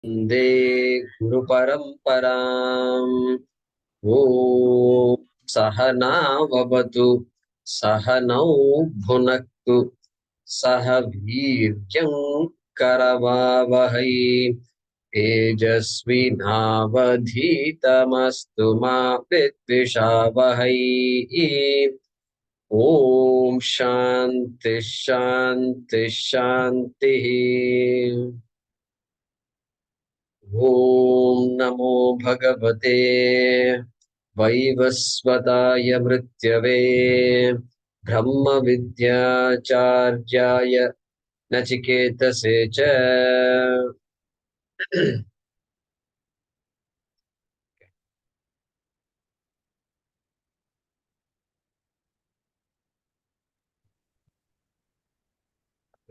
वन्दे गुरुपरम्पराम् ॐ सहनाववतु सहनौ भुनक्तु सह वीर्यं करवावहै तेजस्विनावधीतमस्तु मा विद्विषावहै ॐ शान्ति शान्ति शान्तिः ॐ नमो भगवते वैवस्वताय मृत्यवे ब्रह्मविद्याचार्याय नचिकेतसे च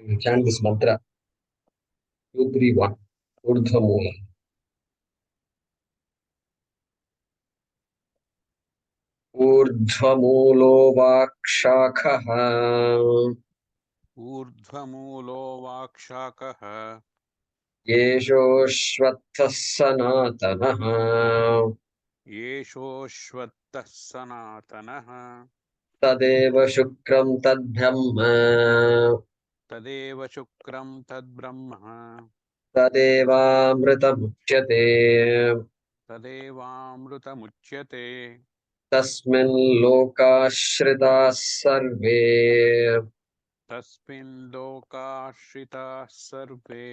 we chant this mantra 231 urdhvamula ऊर्ध्वमूलो वाक्शाखः ऊर्ध्वमूलो वाक्शाकः येषोऽश्वत्थः सनातनः येषोऽश्वत्थः सनातनः तदेव शुक्रं तद्ब्रह्म तदेव शुक्रं तद्ब्रह्म तदेवामृतमुच्यते तदेवामृतमुच्यते तस्मिन् लोकाश्रिताः सर्वे तस्मिन् लोकाश्रिताः सर्वे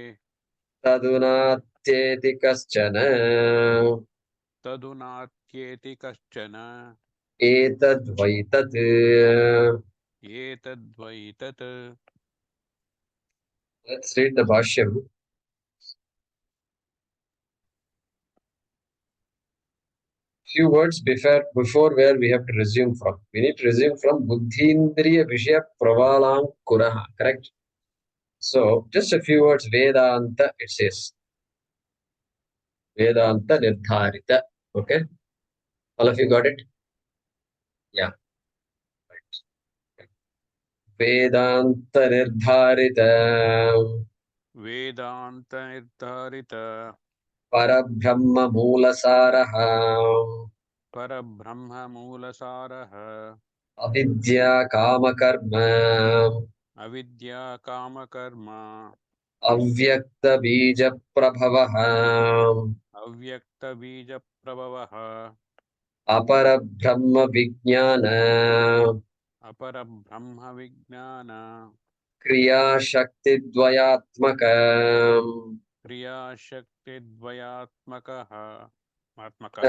तदुनात्येति कश्चन तदुनात्येति कश्चन एतद्वैतत् एतद्वैतत् Let's read the Bhaashyam. Few words before where we have to resume from. We need to resume from Buddhindriya Vishaya Pravalankurah. Correct? So, just a few words. Vedanta, it says. Vedanta Nirdharita. Okay? All of you got it? Yeah. Vedanta Nirdharita Vedanta निर्धारित Parabrahma Moolasaraha परब्रह्म मूलसारः Avidya Kamakarma अविद्या कामकर्म Avyakta Bija Prabhavaha अव्यक्तबीजप्रभवः Aparabrahma Vijnana अपरब्रह्मविज्ञान Kriya Shakti Dvayatmaka क्रियाशक्तिद्वयात्मकः आत्मकः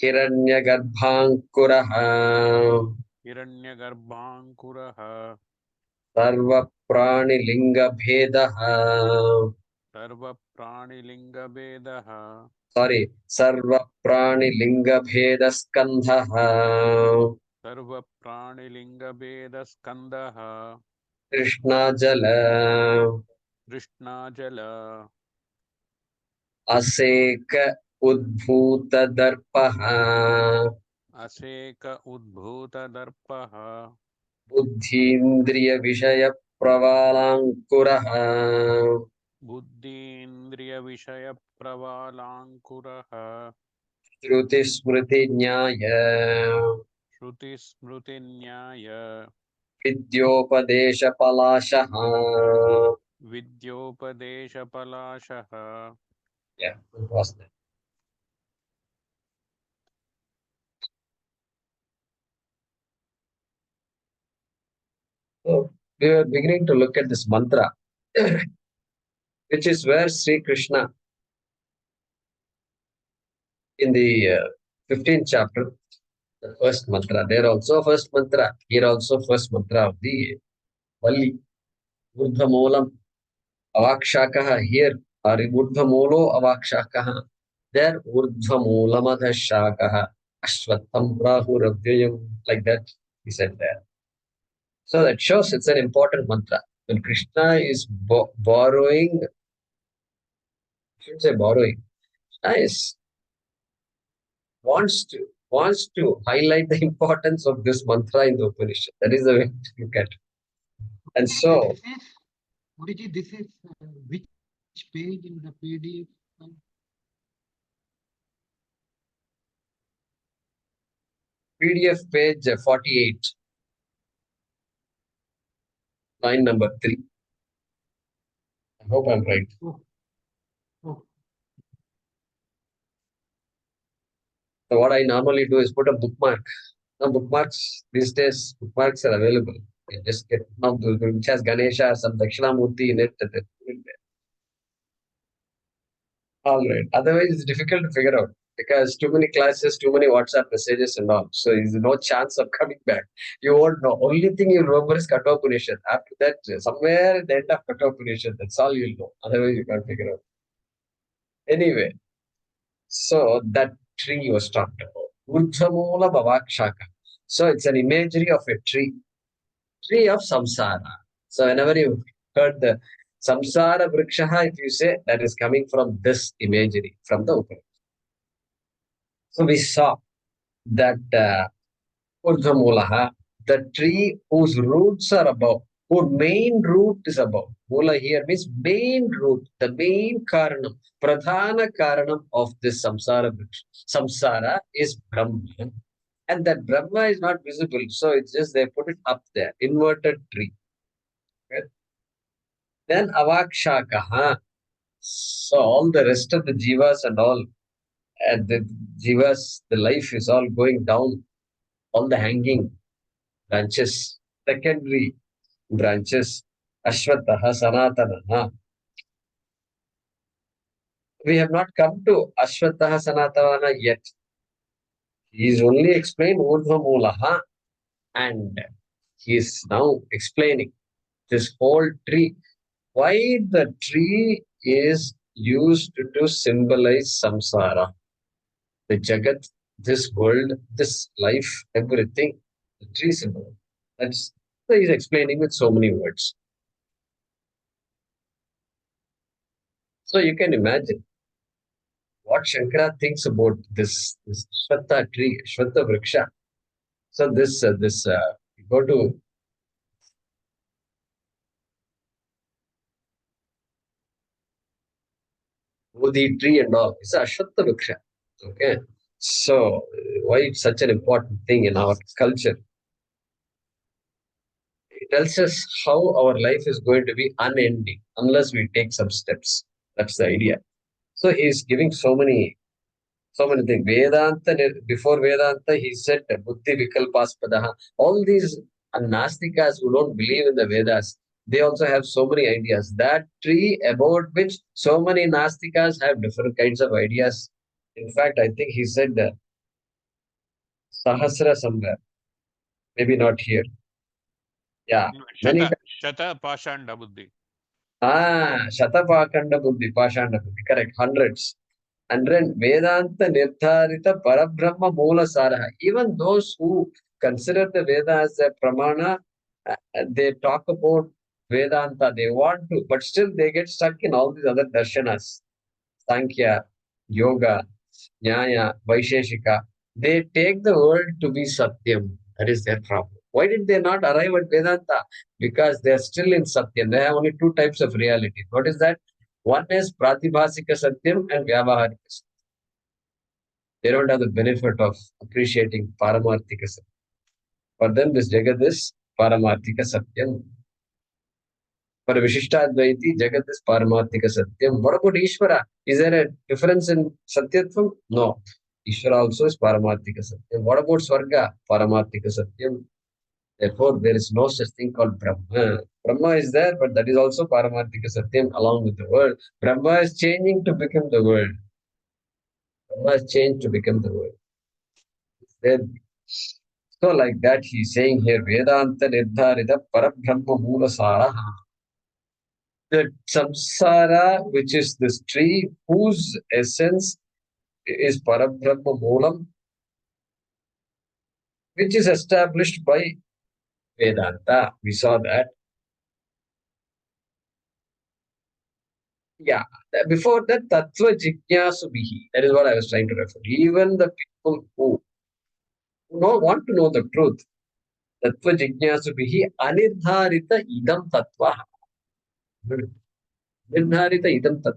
Hiranyagarbhankuraha हिरण्यगर्भाङ्कुरः Sarvapranilingabhedaha सर्वप्राणिलिङ्गभेदः Sarvapranilingabhedaskandhaha सर्वप्राणिलिङ्गभेदस्कन्धः Krishna Jala कृष्णाजल Aseka Udbhuta Darpaha असेक उद्भूतदर्पः Buddhindriya Vishaya Pravalankurah बुद्धीन्द्रियविषयप्रवालाङ्कुरः Shruti Smriti Nyaya श्रुतिस्मृतिन्याय Vidyopadesha Palashaha. विद्योपदेशपलाशः Yeah, we'll pause there. So we are beginning to look at this mantra, which is where Sri Krishna in the 15th chapter, the first mantra, there also first mantra, here also first mantra of the Valli, Urdhvamulam Avakshakaha, here are Urdhvamulo Avakshakaha, there Urdhvamulamadash Ashwatham Rahuravyayam, like that he said there. So that shows it's an important mantra. When Krishna is borrowing, I shouldn't say borrowing, Krishna is wants to highlight the importance of this mantra in the Upanishad. That is the way to look at it. And so, Guruji, this is which which page in the PDF? PDF page 48, line number 3. I hope I'm right. Oh, oh, So what I normally do is put a bookmark. Now bookmarks these days, bookmarks are available. You just get now which has Ganesha or some Dakshinamurti in it. And then put it there. All right. Otherwise, it's difficult to figure out because too many classes, too many WhatsApp messages and all. So there's no chance of coming back. You won't know. Only thing you remember is Kathopanishad. After that, somewhere at the end of Kathopanishad, that's all you'll know. Otherwise, you can't figure out. Anyway, so that tree was talked about. Urdhvamola Bhavakshaka. So it's an imagery of a tree of samsara. So whenever you heard the samsara vrikshaha, if you say that is coming from this imagery, from the Upanishad. So we saw that Urdhvamulaha, the tree whose roots are above, whose main root is above. Mula here means main root, the main karanam, pradhana karanam of this samsara vriksha. Samsara is Brahma. And that Brahma is not visible. So it's just they put it up there, inverted tree. Okay? Then avakshakaha. So all the rest of the jivas and all, and the jivas, the life is all going down, all the hanging branches, secondary branches, ashwataha, sanatanaha. We have not come to ashwataha, sanatana yet. He is only explained urdhvamulaha, and he is now explaining this whole tree. Why the tree is used to symbolize samsara, the jagat, this world, this life, everything, the tree symbol. That's so he's explaining with so many words. So you can imagine what Shankara thinks about this Shwata tree, Shwata Vriksha. So this you go to Bodhi tree and all. It's a Shwata Vriksha. Okay. So why it's such an important thing in our culture? It tells us how our life is going to be unending unless we take some steps. That's the idea. So he's giving so many things. Vedanta, before Vedanta, he said Buddhi Vikalpaspadaha. All these Nastikas who don't believe in the Vedas, they also have so many ideas. That tree about which so many Nastikas have different kinds of ideas. In fact, I think he said Sahasra somewhere, maybe not here. Yeah, many. Shata Pashanda Buddhi. Shatapakanda Buddhi, Pashanda Buddhi, correct, hundreds. And then Vedanta Nirdharita Parabrahma Moola Saraha. Even those who consider the Veda as a pramana, they talk about Vedanta, they want to, but still they get stuck in all these other darshanas, Sankhya, Yoga, Nyaya, Vaisheshika. They take the world to be Satyam. That is their problem. Why did they not arrive at Vedanta? Because they are still in Satyam. They have only two types of reality. What is that? One is Pratibhasika Satyam and Vyavaharika Satyam. They don't have the benefit of appreciating Paramarthika Satyam. For them, this Jagat is Paramarthika Satyam. For Vishishtadvaiti, Jagat is Paramarthika Satyam. What about Ishvara? Is there a difference in Satyatvam? No. Ishvara also is Paramarthika Satyam. What about Swarga? Paramarthika Satyam. Therefore, there is no such thing called Brahma. Brahma is there, but that is also Paramarthika Satyam along with the world. Brahma is changing to become the world. Brahma is changed to become the world. Then, so like that, he's saying here, Vedanta Nirdharita Parabrahma Moola Sara. The samsara, which is this tree, whose essence is Parabrahma Moolam, which is established by Vedanta. We saw that. Yeah. Before that, Tattva Jignasubihi. That is what I was trying to refer. Even the people who don't want to know the truth, Tattva Jignasubihi Anirdharita Idam Tattva. Nirdharita idam tat.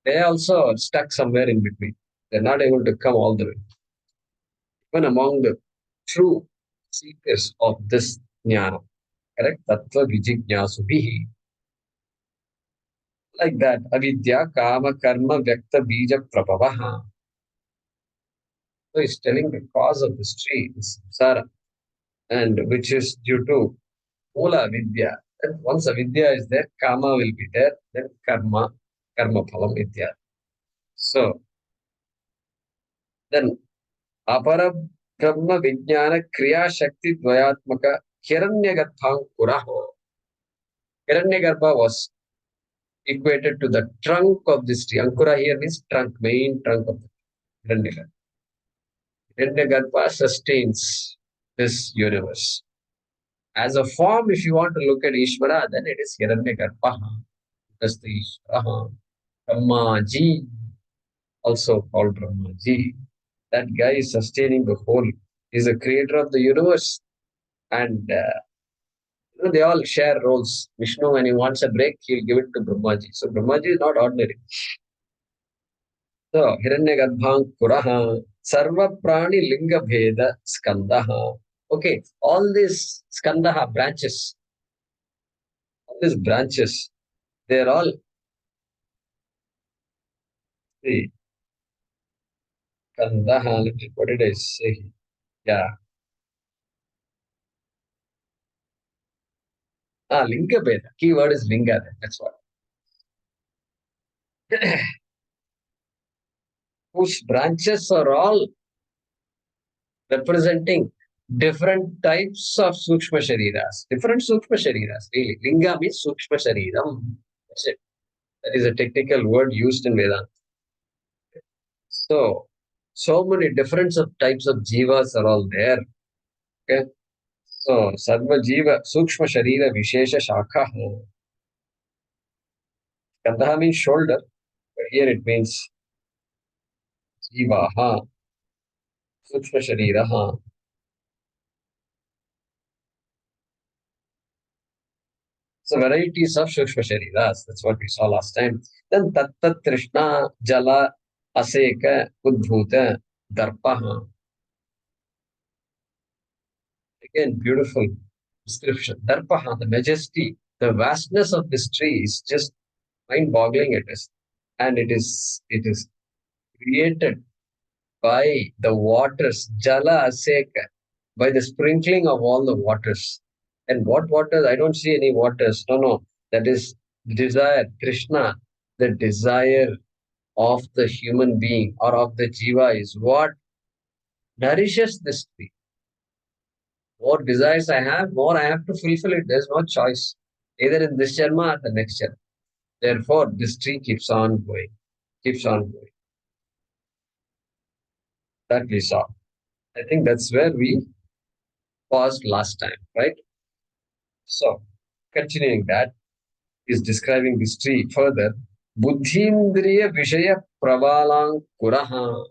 They also stuck somewhere in between. They're not able to come all the way. Even among the true seekers of this jnana, correct? Tattva vijijnasubihi. Like that, avidya, kama, karma, vyakta, bija, prabhavaha. So he's telling the cause of this tree is samsara, and which is due to Mula Vidya. And once avidya is there, kama will be there, then karma phalam itya. So then apara brahma vijnana kriya shakti dvayatmaka hiranyagarbhankuraho. Hiranyagarbha was equated to the trunk of this tree. Ankura here means trunk, main trunk of the Hiranyagarbha. Hiranyagarbha sustains this universe. As a form, if you want to look at Ishvara, then it is Hiranyagarbha. That's the Ishvara. Brahmaji, also called Brahmaji. That guy is sustaining the whole. He's the creator of the universe. And they all share roles. Vishnu, when he wants a break, he'll give it to Brahmaji. So Brahmaji is not ordinary. So Hiranyagarbhang Kuraha, Sarva Prani Linga Bheda Skandaha. Okay, all these Skandaha branches, they're all the Skandaha. What did I say? Yeah. Linga Bheda. Keyword is Linga. That's what. Whose branches are all representing different types of Sukshma Shariras. Different Sukshma Shariras, really. Linga means Sukshma Shariram. That's it. That is a technical word used in Vedanta. So many different types of jivas are all there. Okay. So, Sarva Jiva, Sukshma Sharira, Vishesha Shakha. Kandaha means shoulder, but here it means Jivaha, Sukshma Shariraha. So varieties of Sukshma Shariras. That's what we saw last time. Then Tattat Trishna, Jala, Aseka, Udbhuta, Darpaha. Again, beautiful description. Darpaha, the majesty, the vastness of this tree is just mind-boggling it is. And it is created by the waters, Jala Aseka, by the sprinkling of all the waters. And what waters? I don't see any waters. No. That is desire, Krishna, the desire of the human being or of the jiva is what nourishes this tree. More desires I have, more I have to fulfill it. There's no choice, either in this Janma or the next Janma. Therefore, this tree keeps on going. That we saw. I think that's where we paused last time, right? So, continuing that, is describing this tree further. Buddhindriya Vishaya Pravalang Buddhindra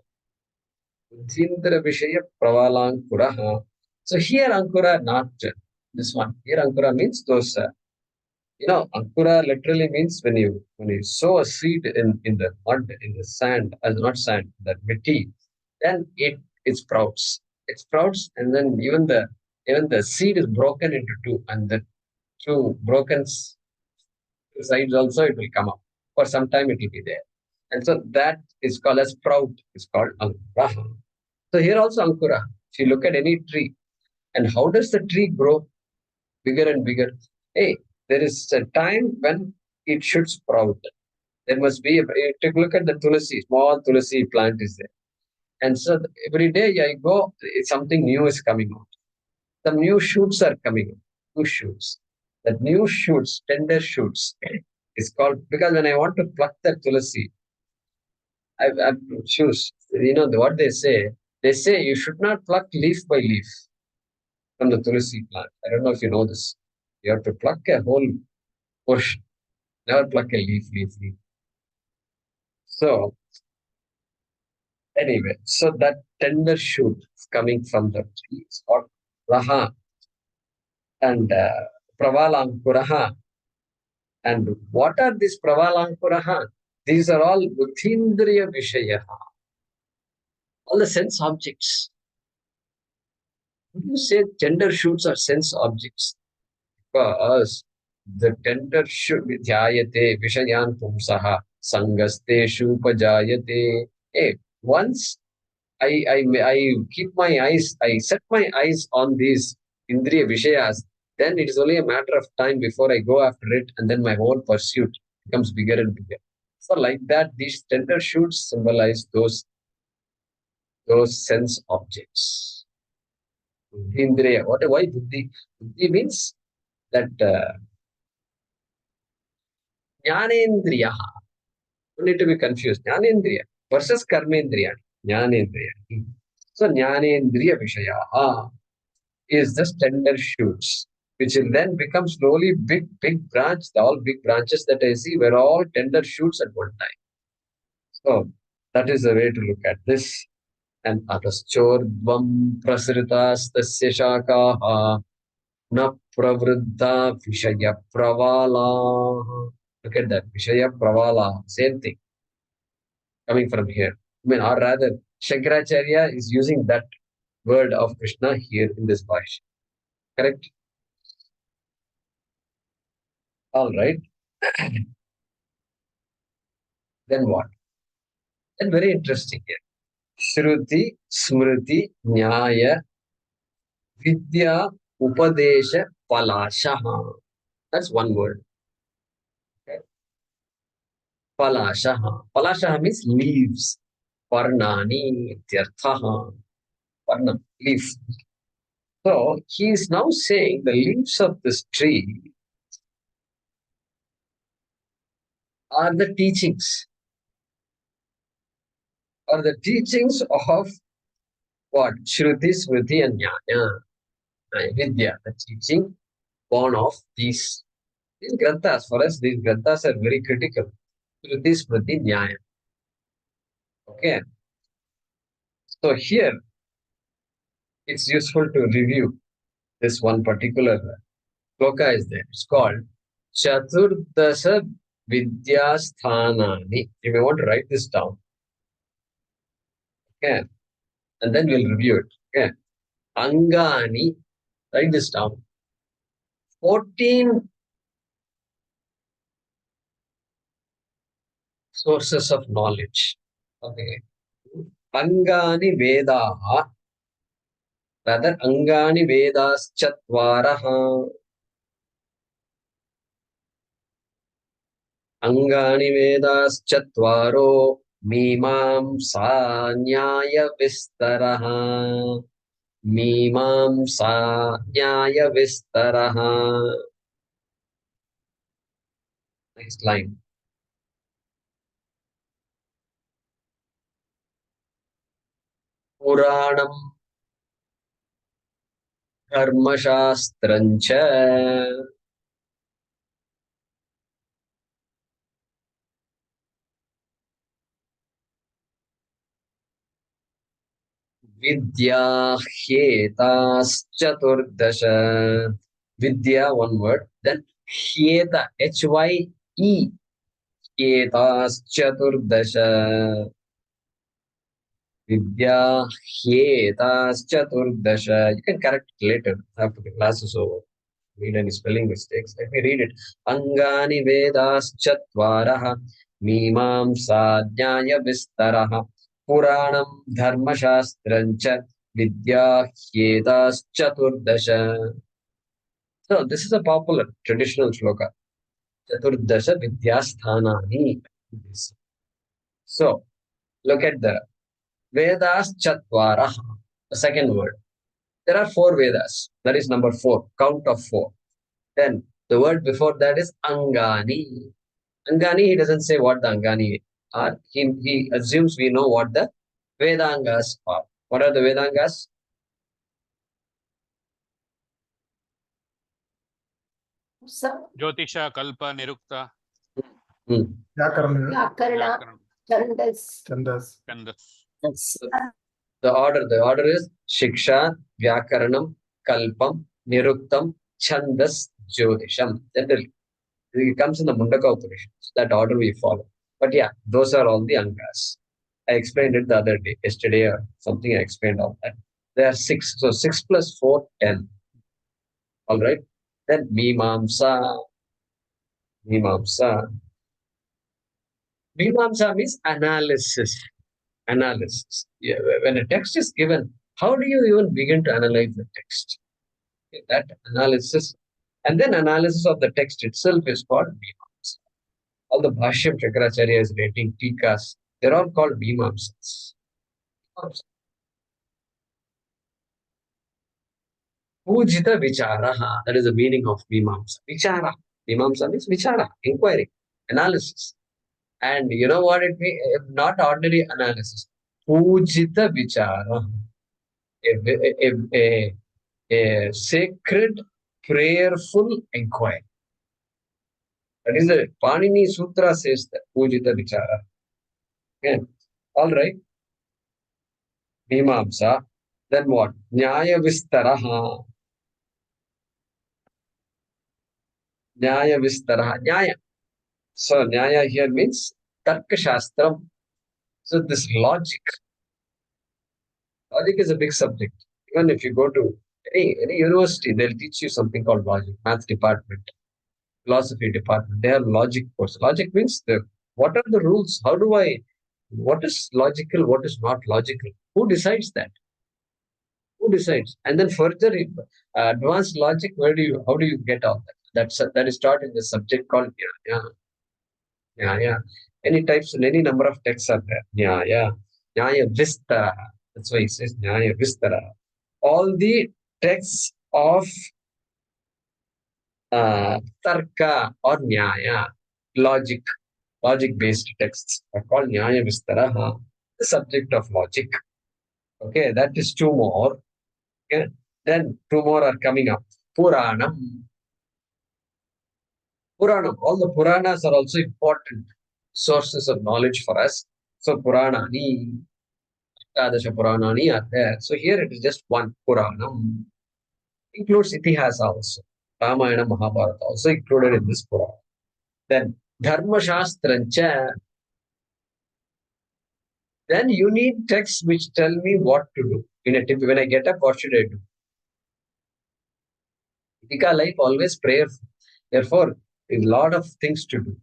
Vishaya Pravalang Kuraha. So here Ankura, not this one. Here Ankura means those, Ankura literally means when you sow a seed in the mud, in the sand, not sand, that mitti, then it sprouts. It sprouts, and then even the seed is broken into two, and the two broken sides also it will come up. For some time it will be there. And so that is called a sprout. It's called Ankura. So here also Ankura. If you look at any tree, and how does the tree grow bigger and bigger? Hey, there is a time when it should sprout. There must be, take a look at the tulsi, small tulsi plant is there. And so every day I go, something new is coming out. Some new shoots are coming out. New shoots. That new shoots, tender shoots, is called, because when I want to pluck that tulsi, I have to choose. What they say? They say you should not pluck leaf by leaf from the tulsi plant. I don't know if you know this. You have to pluck a whole portion. Never pluck a leaf. So, anyway, so that tender shoot coming from the tree is called Raha and Pravalankuraha. And what are these Pravalankuraha? These are all Buddhindriya Vishaya, all the sense objects. You say tender shoots are sense objects because the tender shoot Adhyayate Vishayan Pumsaha Sangasteshu Pajayate. Hey, once I keep my eyes, I set my eyes on these Indriya Vishayas, then it is only a matter of time before I go after it, and then my whole pursuit becomes bigger and bigger. So, like that, these tender shoots symbolize those sense objects. Indriya. Why Buddhi? Buddhi means that Jnanendriya. You need to be confused. Jnanendriya versus Karmendriya. Jnanendriya. So Jnanendriya Vishaya is the tender shoots, which will then become slowly big branch. All big branches that I see were all tender shoots at one time. So that is the way to look at this. And ataschordvam prasritas tasya shakaha na pravruddha vishaya pravala. Look at that. Vishaya pravala. Same thing coming from here. I mean, or rather, Shankaracharya is using that word of Krishna here in this Bhaashyam. Correct? All right. Then what? Then very interesting here. Shruti, Smriti, Nyaya, Vidya, Upadesha, Palashaha. That's one word. Okay. Palashaha. Palashaha means leaves. Parnani, Tirthaha. Parna, leaf. So he is now saying the leaves of this tree are the teachings. Are the teachings of what? Shruti, Smriti, and Nyaya. Vidya, the teaching born of these granthas. For us, these granthas are very critical. Shruti, Smriti, Nyaya. Okay. So here, it's useful to review this one particular sloka is there. It's called Chaturdasa Vidyasthanani. You may want to write this down. Okay. And then we'll review it. Okay. Angani. Write this down. 14 sources of knowledge. Okay. Angani Vedaha. Rather, Angani Vedaschattvaraha. Angani Vedaschattvaro Mimamsa Nyaya Vistaraha. Mimamsa Nyaya Vistaraha. Next line. Puranam Dharmashastrancha Vidya Hyetas Chaturdasha. Vidya, one word. Then Hyeta, Hye. Hyetas Chaturdasha. Vidya Hyetas Chaturdasha. You can correct it later after the class is over. Read any spelling mistakes. Let me read it. Angani Vedas Chatvaraha Mimamsa Jnaya Vistaraha Puranam Dharma Shastrancha Vidya Hyetas Chaturdasha. So this is a popular traditional shloka. Chaturdasha Vidyasthanani. So look at the Vedas Chatvaraha. The second word. There are 4 Vedas. That is number 4. Count of 4. Then the word before that is Angani. Angani, he doesn't say what the Angani are. He assumes we know what the Vedangas are. What are the Vedangas? Jyotisha, Kalpa, Nirukta, Hmm. Vyakarana, Vyakaran, Chandas. Chandas. Yes. The order is Shiksha, Vyakaranam, Kalpam, Niruktam, Chandas, Jyotisham. Generally, It comes in the Mundaka Upanishad. So that order we follow. But yeah, those are all the Angas. I explained it the other day, yesterday or something. I explained all that. There are 6. So 6 plus 4, 10. All right. Then Mimamsa. Mimamsa. Mimamsa means analysis. Analysis. Yeah, when a text is given, how do you even begin to analyze the text? Okay, that analysis, and then analysis of the text itself is called Mimamsa. All the Bhaashyam Shankaracharya is writing Tikas, they're all called Mimamsas. Pujita Vicharaha, that is the meaning of Mimamsa. Vichara. Mimamsa means Vichara, inquiry, analysis. And you know what it means? Not ordinary analysis. Pujita Vichara. A sacred, prayerful inquiry. That is the Panini Sutra says that Pujita Vichara. Okay. All right. Mimamsa. Then what? Nyaya Vistaraha. Nyaya Vistaraha. Nyaya. So Nyaya here means Tarka Shastram. So this logic. Logic is a big subject. Even if you go to any university, they'll teach you something called logic, math department, philosophy department. They have logic course. Logic means what are the rules? What is logical? What is not logical? Who decides that? Who decides? And then further, advanced logic, how do you get all that? That is taught in the subject called Nyaya. Nyaya. Any types and any number of texts are there. Nyaya. Nyaya Vistara. That's why it says Nyaya Vistara. All the texts of Tarka or Nyaya, logic-based texts are called Nyaya Vistara. The subject of logic. Okay, that is 2 more. Okay. Then 2 more are coming up. Puranam. Puranam. All the Puranas are also important sources of knowledge for us. So Puranani, Adhyaya Puranani are there. So here it is just one Puranam. Includes Itihasa also. Ramayana, Mahabharata also included in this Purana. Then Dharma Shastrancha. Then you need texts which tell me what to do. When I get up, what should I do? Etika life always prayerful. Therefore, a lot of things to do,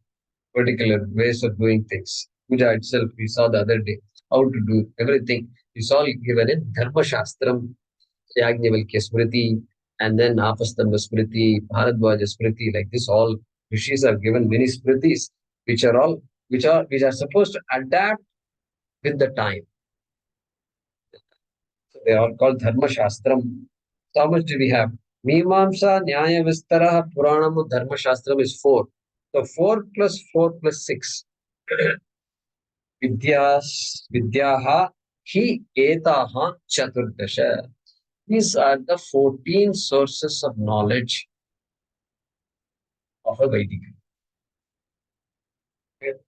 particular ways of doing things. Puja itself, we saw the other day, how to do everything. It's all given in Dharma Shastram, Yajnavalkya Smriti, and then Apastamba Smriti, Bharadwaja Smriti, like this. All rishis have given many smritis, which are supposed to adapt with the time. So they are called Dharma Shastram. So how much do we have? Mimamsa, Nyaya Vistara, Puranam, Dharma Shastram is 4. So 4 plus 4 plus 6. Vidyaha hi etaha chaturdasha. These are the 14 sources of knowledge of a Vedic. Okay.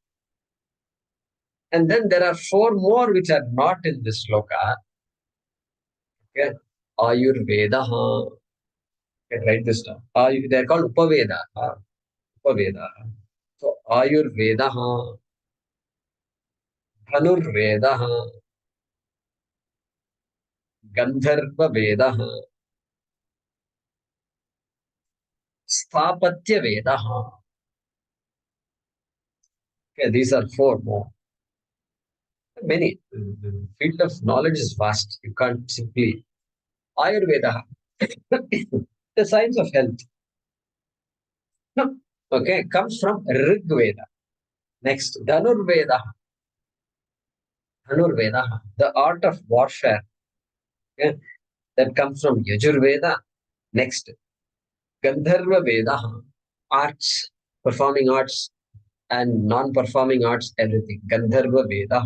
And then there are 4 more which are not in this sloka. Okay. Ayurveda. Okay, write this down. They are called Upaveda. Upaveda. So Ayurveda, Dhanurveda, Gandharva Veda, Sthapatya Veda. Okay, these are 4 more. Many. The field of knowledge is vast. You can't simply. Ayurveda, the science of health. Okay, comes from Rig Veda. Next, Dhanurveda. Dhanurveda, the art of warfare. Okay, that comes from Yajurveda. Next, Gandharva Veda, arts, performing arts and non-performing arts, everything. Gandharva Veda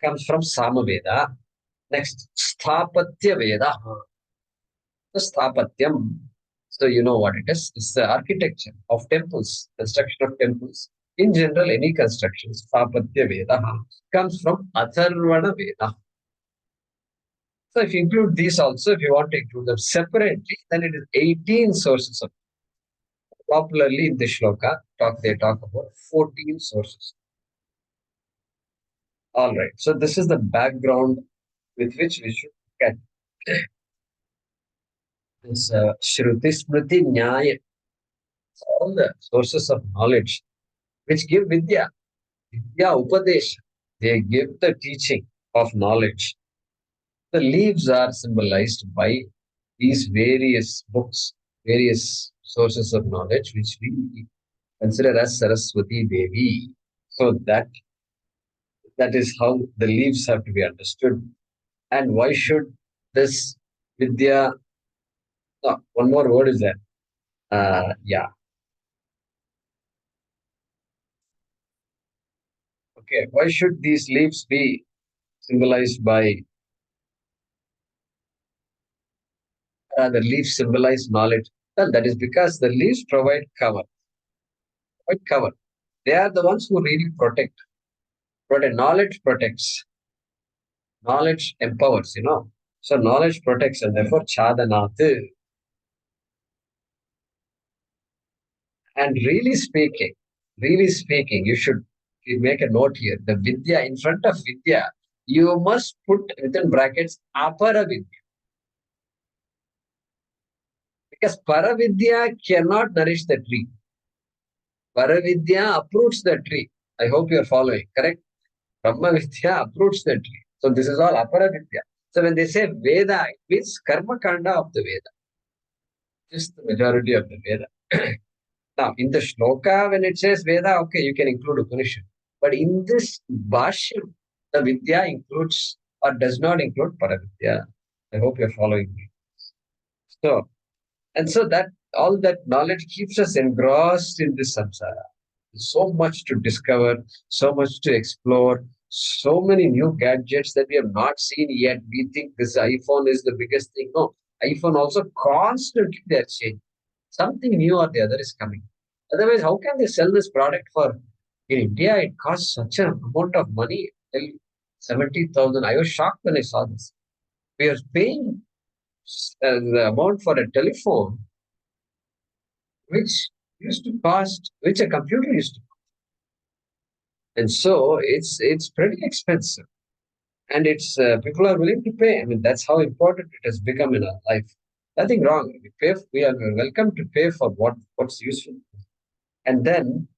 comes from Samaveda. Next, Sthapatya Veda. The Sthapatyam. So you know what it is. It's the architecture of temples, construction of temples. In general, any construction, Sthapatya Veda comes from Atharvana Veda. So if you include these also, if you want to include them separately, then it is 18 sources of. Popularly in the shloka, they talk about 14 sources. All right. So this is the background with which we should get this Shruti Smriti Nyaya, all the sources of knowledge which give Vidya, Vidya Upadesh. They give the teaching of knowledge. The leaves are symbolized by these various books, various sources of knowledge, which we consider as Saraswati Devi. So that is how the leaves have to be understood. And why should this Vidya? No, one more word is there. Yeah. Okay. Why should these leaves be symbolized by? The leaves symbolize knowledge. Well, that is because the leaves provide cover. Provide cover. They are the ones who really protect. Protect. Knowledge protects. Knowledge empowers. So knowledge protects, and therefore Chadanat. And really speaking, you should make a note here. The Vidya in front of Vidya, you must put within brackets Apara Vidya. Because Paravidya cannot nourish the tree. Paravidya uproots the tree. I hope you are following, correct? Brahma Vidya uproots the tree. So this is all Apara Vidya. So when they say Veda, it means Karma Kanda of the Veda. Just the majority of the Veda. Now, in the shloka, when it says Veda, okay, you can include Upanishad. But in this Bhaashyam, the Vidya includes or does not include Paravidya. I hope you're following me. So, and so that all that knowledge keeps us engrossed in this samsara. So much to discover, so much to explore, so many new gadgets that we have not seen yet. We think this iPhone is the biggest thing. No, iPhone also constantly they're changing. Something new or the other is coming. Otherwise, how can they sell this product for? In India, it costs such an amount of money. 70,000. I was shocked when I saw this. We are paying the amount for a telephone which which a computer used to. And so it's pretty expensive, and it's people are willing to pay. I mean, that's how important it has become in our life. Nothing wrong. We are welcome to pay for what's useful. And then,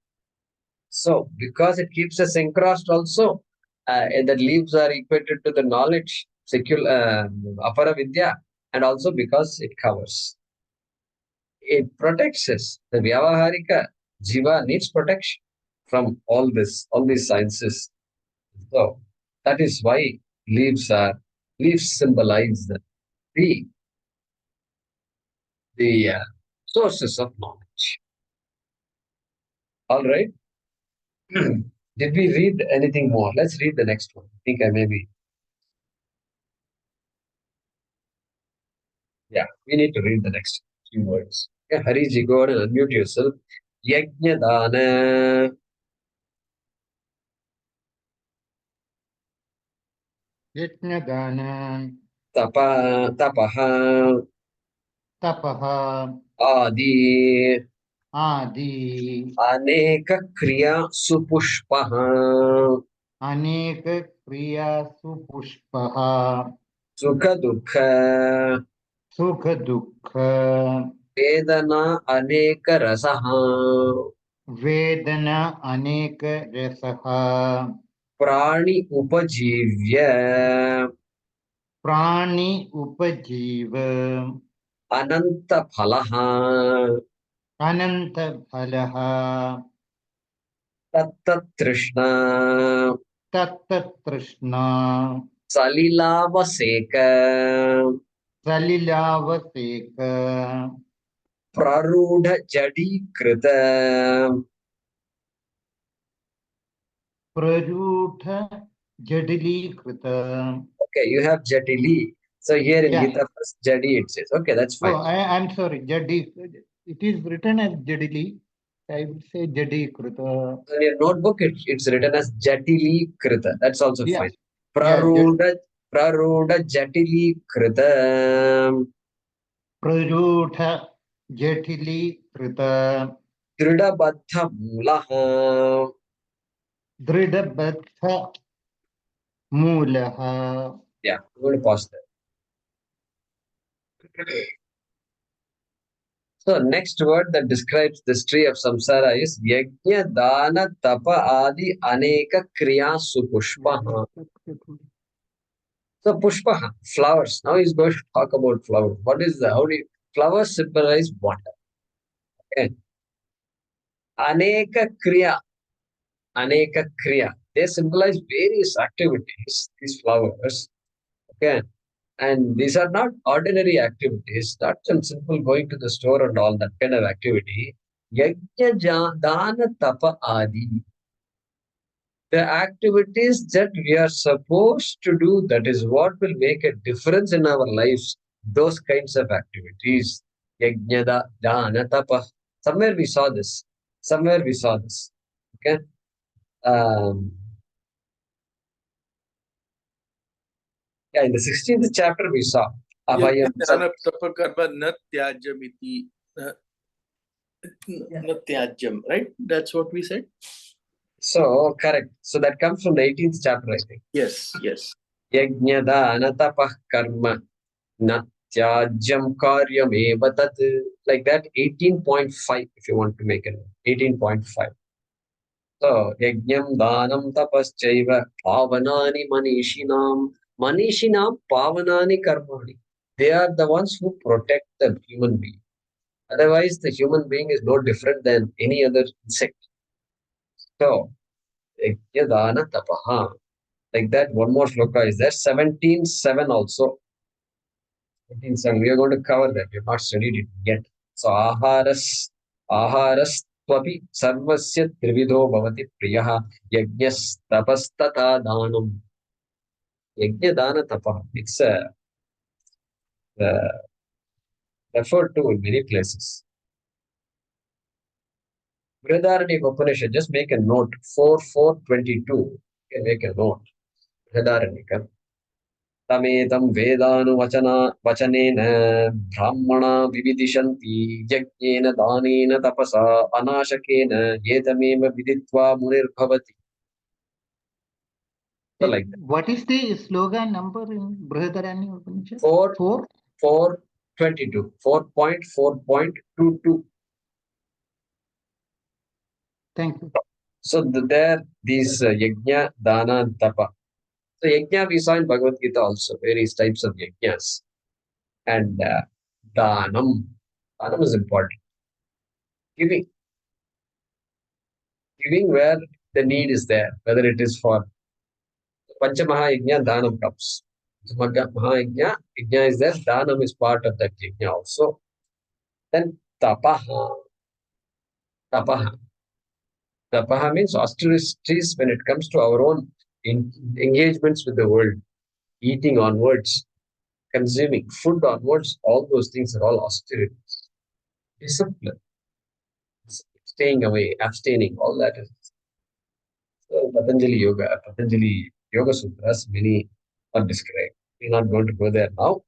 so because it keeps us engrossed also, and the leaves are equated to the knowledge, apara vidya, and also because it covers. It protects us. The Vyavaharika Jiva needs protection from all these sciences. So that is why leaves symbolize the the sources of knowledge. All right. Did we read anything more? Let's read the next one. I think I maybe. Yeah, we need to read the next few words. Okay, Hariji, go ahead and unmute yourself. Yajnadana. Yajnadana, Tapaha. Tapaha, Adi. Adi, Aneka kriya supushpaha. Anek Kriyasu Pushpaha, Sukha dukha. Sukha Dukha, Vedana aneka rasaha. Vedana Anek Rasaha, Prani upajivya. Prani Upajiva, Ananta phalaha. Ananta Phalaha, Tattat trishna. Tattat Trishna, Salilavaseka. Salilavaseka, Prarudha jadikrita. Prarudha Jadili Krita. Okay, you have jatili. So here in Yeah. Gita first jadi it says. Okay, that's fine. Oh, I'm sorry, Jadi. It is written as Jadili. I would say Jadi Krita. In your notebook, it's written as jatili krita. That's also Yeah. fine. Yeah, Prarudha jatili krita. Prarudha Jatili Krita. Dridabadha Mulaha. Dridabadha Mulaha. Yeah, I'm going to pause there. So next word that describes this tree of samsara is yajna dana tapa adi aneka kriya supushpaha. So pushpaha, flowers. Now he's going to talk about flowers. What is the, how do you, flowers symbolize water. Okay. Aneka kriya, aneka kriya. They symbolize various activities, these flowers. Okay. And these are not ordinary activities, not some simple going to the store and all that kind of activity. Yajna dana tapa adi. The activities that we are supposed to do, that is what will make a difference in our lives. Those kinds of activities. Yajna dana tapa. Somewhere we saw this. Somewhere we saw this. Okay. Yeah, in the 16th chapter we saw. Abhayam. Dana tapa karma na tyajamiti. Not tyajam, right? That's what we said. So correct. So that comes from the 18th chapter, I think. Yes, yes. Yajnadana tapah karma na tyajam karyameva tat. Like that, 18.5 if you want to make it. 18.5. So yajnam danam tapaschaiva pavanani manishinam. Manishinam pavanani karmani. They are the ones who protect the human being. Otherwise, the human being is no different than any other insect. So, yajnadana tapaha. Like that, one more shloka is there. 17.7 also. 17.7. We are going to cover that. We have not studied it yet. So, aharas tvapi sarvasya trividho bhavati priyaha yajnas tapastata danam. Yajna dana tapaha. It's referred to in many places. Brihadaranyaka Upanishad, just make a note. 4.4.22. You can make a note. Brihadaranyaka. तमेतं वचनेन ब्राह्मणा विविदिशन्ति यज्ञेन दानेन तपसा अनाशकेन एतमेव विदित्वा मुनिर्भवति. So like that. What is the slogan number in Brihadaranyaka Upanishad? 4.22. 4.4.22. Thank you. So there, these yajna, dana, and tapa. So yajna we saw in Bhagavad Gita also, various types of yajnas. And danam. Danam is important. Giving where the need is there, whether it is for Panchamahayajna, Dhanam comes. Mahayajna, Yajna is there, Dhanam is part of that Yajna also. Then Tapaha. Tapaha. Tapaha means austerities when it comes to our own engagements with the world, eating onwards, consuming food onwards, all those things are all austerities. Discipline, staying away, abstaining, all that is. So Patanjali Yoga Sutras, many are described. We're not going to go there now.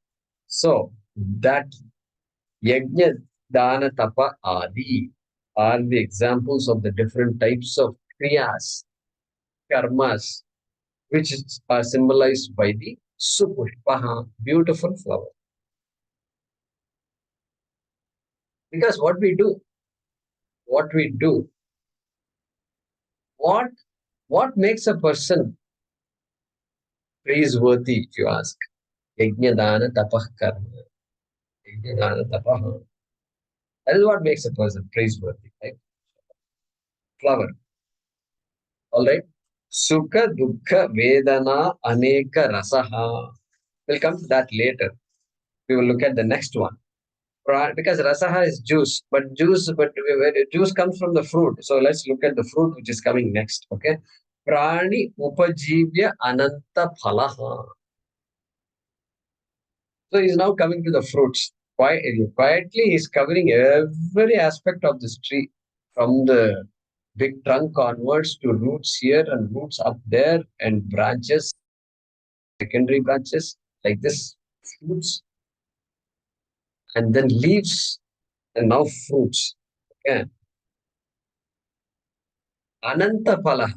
So that Yajna, Dana, Tapa, Adi are the examples of the different types of kriyas, karmas, which are symbolized by the Supushpaha, beautiful flower. Because what we do, what makes a person praiseworthy, if you ask? Yajna, Dana, Tapah, Karma. Yajna, Dana, Tapah. That is what makes a person praiseworthy, right? Flower. All right. Sukha, Dukkha, Vedana, Aneka, Rasaha. We'll come to that later. We will look at the next one. Because Rasaha is juice, but juice comes from the fruit. So let's look at the fruit which is coming next. Okay. Prani Upajivya Ananta Phalaha. So he's now coming to the fruits. Quietly, he's covering every aspect of this tree, from the big trunk onwards to roots here and roots up there and branches, secondary branches like this, fruits, and then leaves, and now fruits. Okay. Ananta phala.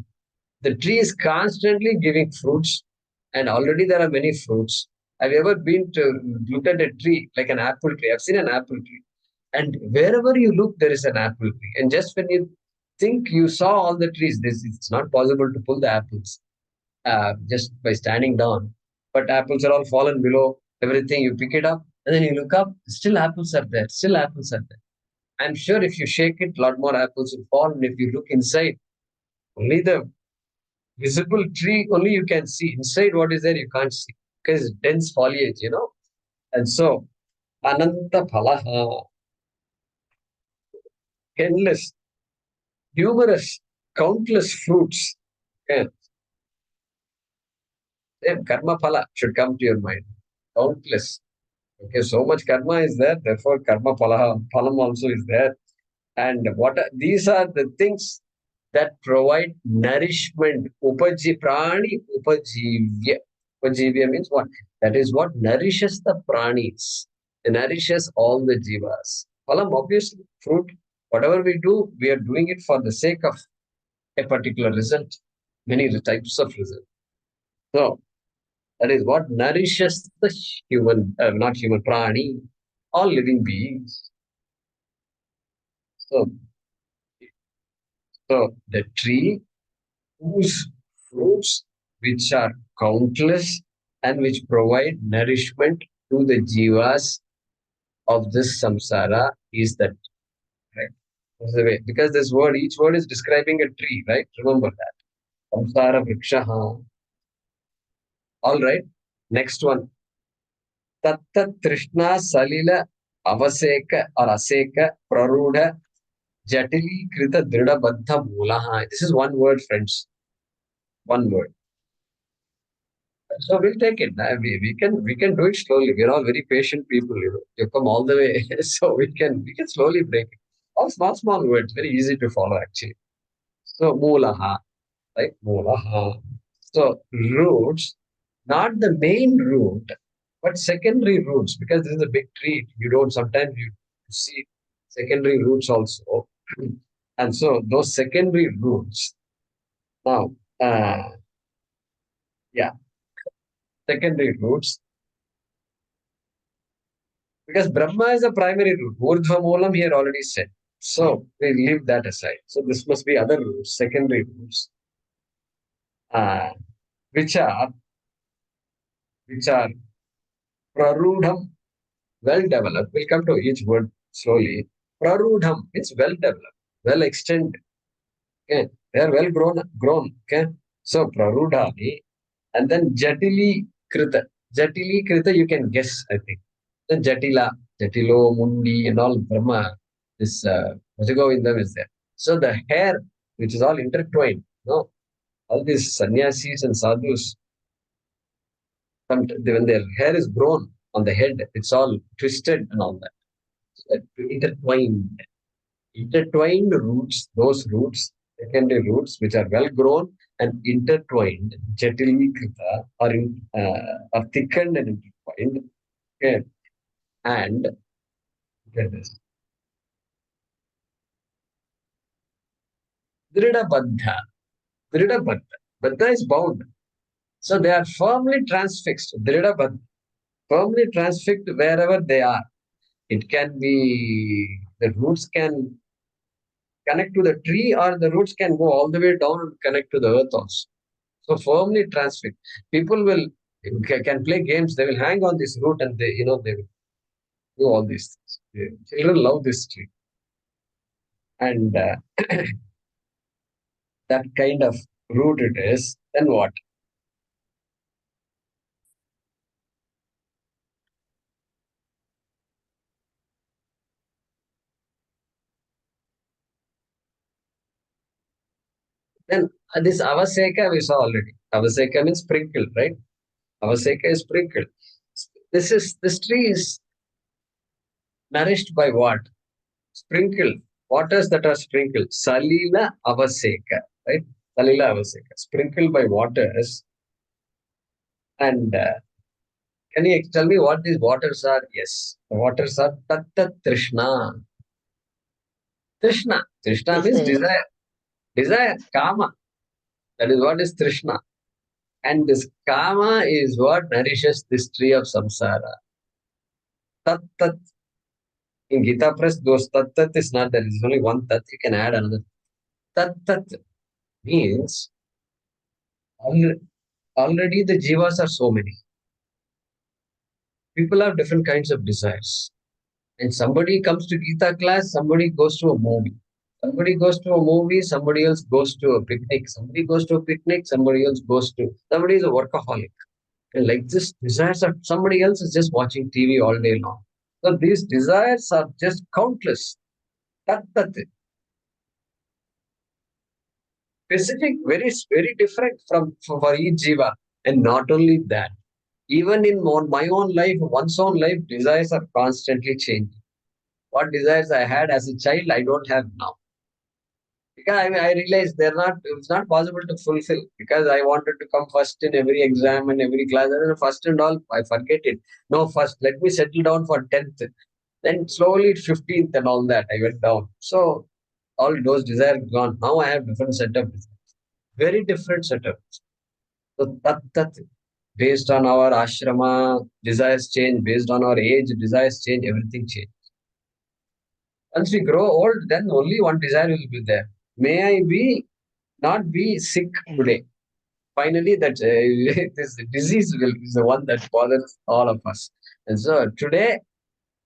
The tree is constantly giving fruits, and already there are many fruits. Have you ever been to look at a tree like an apple tree? I've seen an apple tree, and wherever you look, there is an apple tree. And just when you think you saw all the trees, this it's not possible to pull the apples just by standing down. But apples are all fallen below. Everything you pick it up, and then you look up, still apples are there. Still apples are there. I'm sure if you shake it, a lot more apples will fall. And if you look inside, only the visible tree only you can see. Inside what is there you can't see because it's dense foliage. And so Ananta Phalaha, endless, numerous, countless fruits. Okay. Then karma phala should come to your mind. Countless. Okay, so much karma is there, therefore karma phalam also is there. And these are the things that provide nourishment. Upajivya. Upajivya means what? That is what nourishes the pranis. It nourishes all the jivas. Phalam, obviously, fruit. Whatever we do, we are doing it for the sake of a particular result. Many types of result. So, that is what nourishes the human, not human, prani, all living beings. So, the tree whose fruits, which are countless and which provide nourishment to the jivas of this samsara, is that. Right? That's the way. Because each word is describing a tree, right? Remember that. Samsara vrikshaha. All right. Next one. Tattat Trishna Salila Avaseka or Aseka Prarudha Jatili Krita Drida Baddha Mulaha. This is one word, friends. One word. So we'll take it. We can do it slowly. We're all very patient people. You come all the way, so we can slowly break it. All small words, very easy to follow actually. So Mulaha, right? Mulaha. So roots, not the main root, but secondary roots, because this is a big tree. Sometimes you see secondary roots also. And so those secondary roots, now, yeah, secondary roots, because Brahma is a primary root. Urdhva Moolam here already said. So we leave that aside. So this must be other roots, secondary roots, uh, which are which are prarudham, well developed. We'll come to each word slowly. Prarudham means well developed, well extended. Okay, they are well grown. Okay, so prarudhani, and then jatili krita. Jatili krita, you can guess. I think then jatilo, mundi, and all Brahma. This Bhajagovindam is there. So the hair, which is all intertwined. All these sannyasis and sadhus, when their hair is grown on the head, it's all twisted and all that. So intertwined. Intertwined roots, those roots, secondary roots, which are well grown and intertwined, jatilikrita, are thickened and intertwined. Okay. And get this. Drida Baddha. Drida Baddha. Baddha is bound. So they are firmly transfixed. Drida Baddha. Firmly transfixed wherever they are. It can be the roots can connect to the tree, or the roots can go all the way down and connect to the earth also. So firmly transfixed. People can play games. They will hang on this root and they will do all these things. Children love this tree, and that kind of root it is. Then what? Then this avaseka we saw already. Avaseka means sprinkled, right? Avaseka is sprinkled. This tree is nourished by what? Sprinkled. Waters that are sprinkled. Salila avaseka, right? Salila avaseka. Sprinkled by waters. And can you tell me what these waters are? Yes. The waters are Tatta Trishna. Trishna. Trishna means desire. Desire, kama. That is what is Trishna. And this kama is what nourishes this tree of samsara. Tat tat. In Gita Press, those tat tat is not there. It's only one tat. You can add another. Tat tat means already the jivas are so many. People have different kinds of desires. And somebody comes to Gita class, somebody goes to a movie. Somebody goes to a movie, somebody else goes to a picnic. Somebody goes to a picnic, somebody else goes to. Somebody is a workaholic. And like this, desires are somebody else is just watching TV all day long. So these desires are just countless. Tat tat. Specific, very different from for each jiva. And not only that, even in my own life, one's own life, desires are constantly changing. What desires I had as a child, I don't have now. Because I realized it's not possible to fulfill because I wanted to come first in every exam and every class. And first and all, I forget it. No, first, let me settle down for 10th. Then slowly 15th and all that, I went down. So all those desires gone. Now I have different set of desires. Very different setup. So that based on our ashrama, desires change. Based on our age, desires change. Everything change. Once we grow old, then only one desire will be there. May I not be sick today. Finally, that this disease is the one that bothers all of us. And so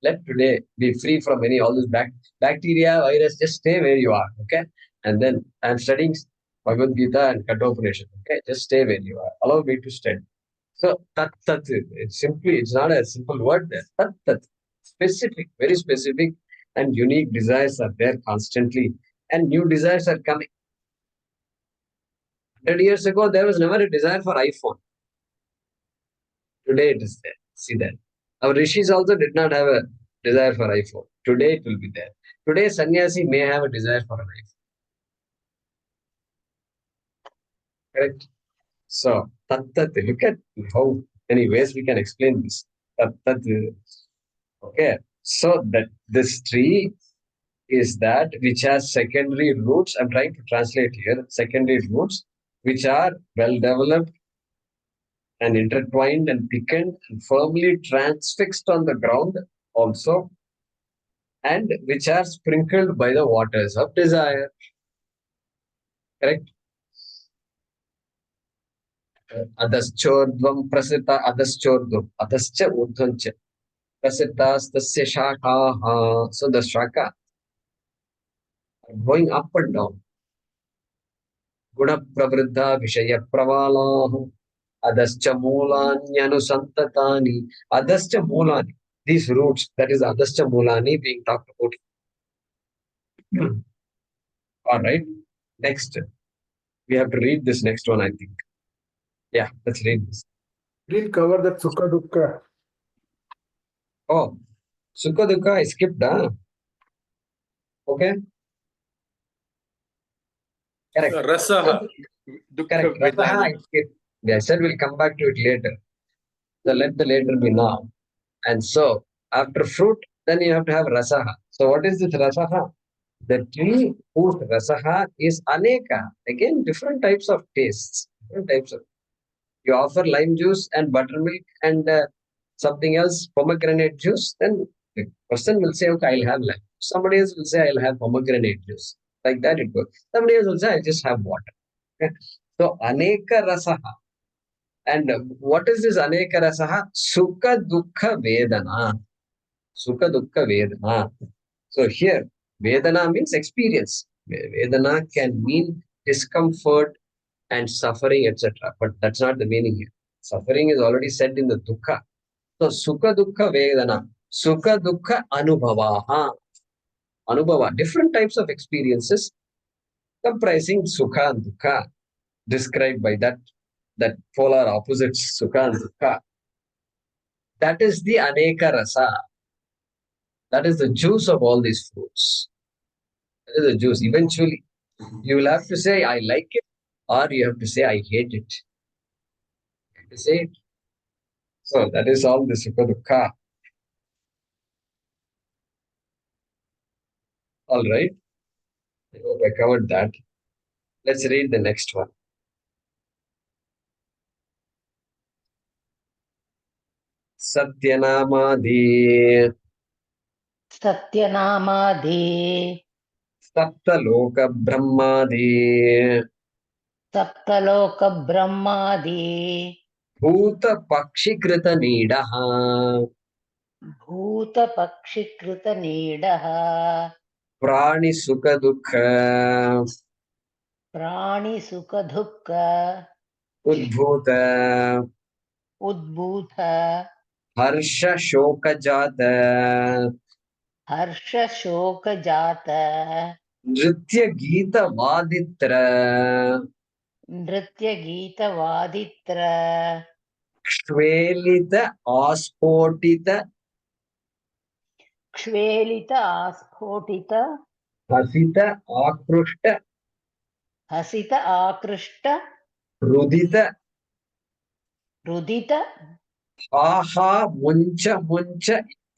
let today be free from any all this bacteria, virus. Just stay where you are, okay? And then I'm studying Bhagavad Gita and Kathopanishad. Okay, just stay where you are. Allow me to study. So it's not a simple word there. Specific, very specific and unique desires are there constantly, and new desires are coming. 100 years ago, there was never a desire for iPhone. Today it is there. See that. Our rishis also did not have a desire for iPhone. Today it will be there. Today, sannyasi may have a desire for an iPhone. Correct? So, look at how many ways we can explain this. Okay. So, that this tree is that which has secondary roots. I'm trying to translate here. Secondary roots, which are well developed and intertwined and thickened and firmly transfixed on the ground also, and which are sprinkled by the waters of desire. Correct? Adhaschordvam prasita adhaschordvam adhascha urdhancha prasitastasya shakaha. So the shaka are going up and down. Guna pravriddha vishaya pravalaha adhascha mulanyanu adhascha mulani. These roots, that is adhascha mulani being talked about. All right. Next, we have to read this next one, I think. Yeah, let's read this. Didn't cover that Sukha Dukkha. Oh, Sukha Dukkha, I skipped. Okay. Correct. Rasaha. Correct. Rasaha, I skipped. I said we'll come back to it later. So let the later be now. And so, after fruit, then you have to have rasaha. So, what is this rasaha? The tree whose rasaha is aneka. Again, different types of tastes. Different types of. You offer lime juice and buttermilk and something else, pomegranate juice, then the person will say, okay, I'll have lime. Somebody else will say, I'll have pomegranate juice. Like that it goes. Somebody else will say, I'll just have water. Okay? So, aneka rasaha. And what is this aneka rasaha? Sukha dukkha vedana. Sukha dukkha vedana. So here, vedana means experience. Vedana can mean discomfort and suffering, etc. But that's not the meaning here. Suffering is already said in the dukkha. So sukha dukkha vedana. Sukha dukkha anubhavaha. Anubhava. Different types of experiences comprising sukha and dukkha. Described by that polar opposites, sukha and dukkha. That is the aneka rasa. That is the juice of all these fruits. That is the juice. Eventually, you will have to say, I like it, or you have to say, I hate it. You have to say it. So that is all the sukha dukkha. All right. I hope I covered that. Let's read the next one. Satyanamadi सत्यनामादि Saptaloka Brahmadi सप्तलोकब्रह्मादि Bhuta Pakshikrita Nidaha भूतपक्षिकृतनीडः Prani Sukha Dukha प्राणिसुखदुःख Udbhuta उद्भूत Harsha Shoka Jata हर्षशोकजात Nritya Geeta Vaditra नृत्यगीतवादित्र Kshvelita Aspotita क्ष्वेलित आस्फोटित Hasita Akrushta हसित आकृष्ट Rudita रुदित Haha Muncha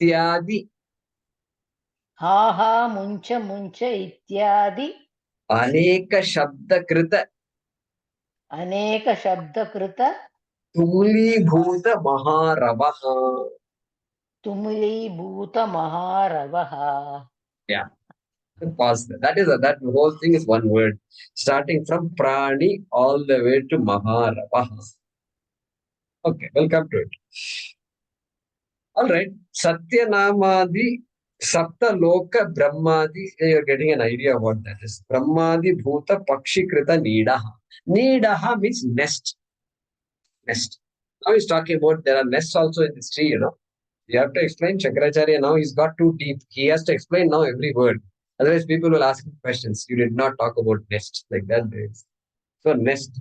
Ityadi हा हा मुञ्च मुञ्च इत्यादि Aneka Shabdakrita अनेकशब्दकृत Tumulibhuta Maharavaha. तुमुलीभूतमहारवः. Yeah, pause there. That whole thing is one word, starting from Prani all the way to Maharavaha. Okay, we'll come to it. All right, Satyanamadi, Sapta Loka Brahmadi. You're getting an idea of what that is. Brahmadi Bhuta Pakshikrita Nidaha. Nidaha means nest. Nest. Now he's talking about there are nests also in this tree, You have to explain Shankaracharya now. He's got too deep. He has to explain now every word. Otherwise, people will ask him questions. You did not talk about nest like that. So nest.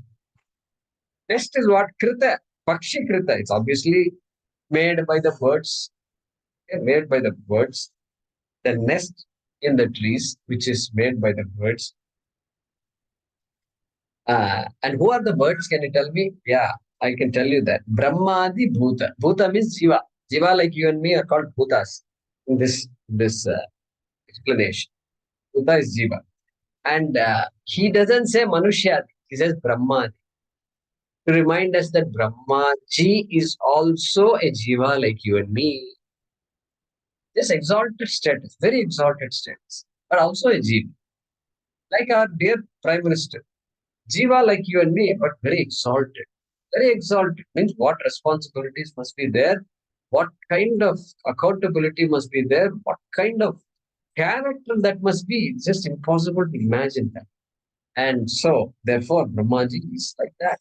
Nest is what? Krita. Pakshi Krita. It's obviously made by the birds. Made by the birds. The nest in the trees, which is made by the birds. And who are the birds? Can you tell me? Yeah, I can tell you that. Brahmadi Bhuta. Bhuta means Jiva. Jiva, like you and me, are called Bhutas in this explanation. Bhuta is Jiva. And he doesn't say Manushya, he says Brahma. To remind us that Brahmaji is also a Jiva like you and me. This exalted status, very exalted status, but also a Jiva. Like our dear Prime Minister. Jiva like you and me, but very exalted. Very exalted means what responsibilities must be there, what kind of accountability must be there, what kind of character that must be. It's just impossible to imagine that. And so, therefore, Brahmaji is like that.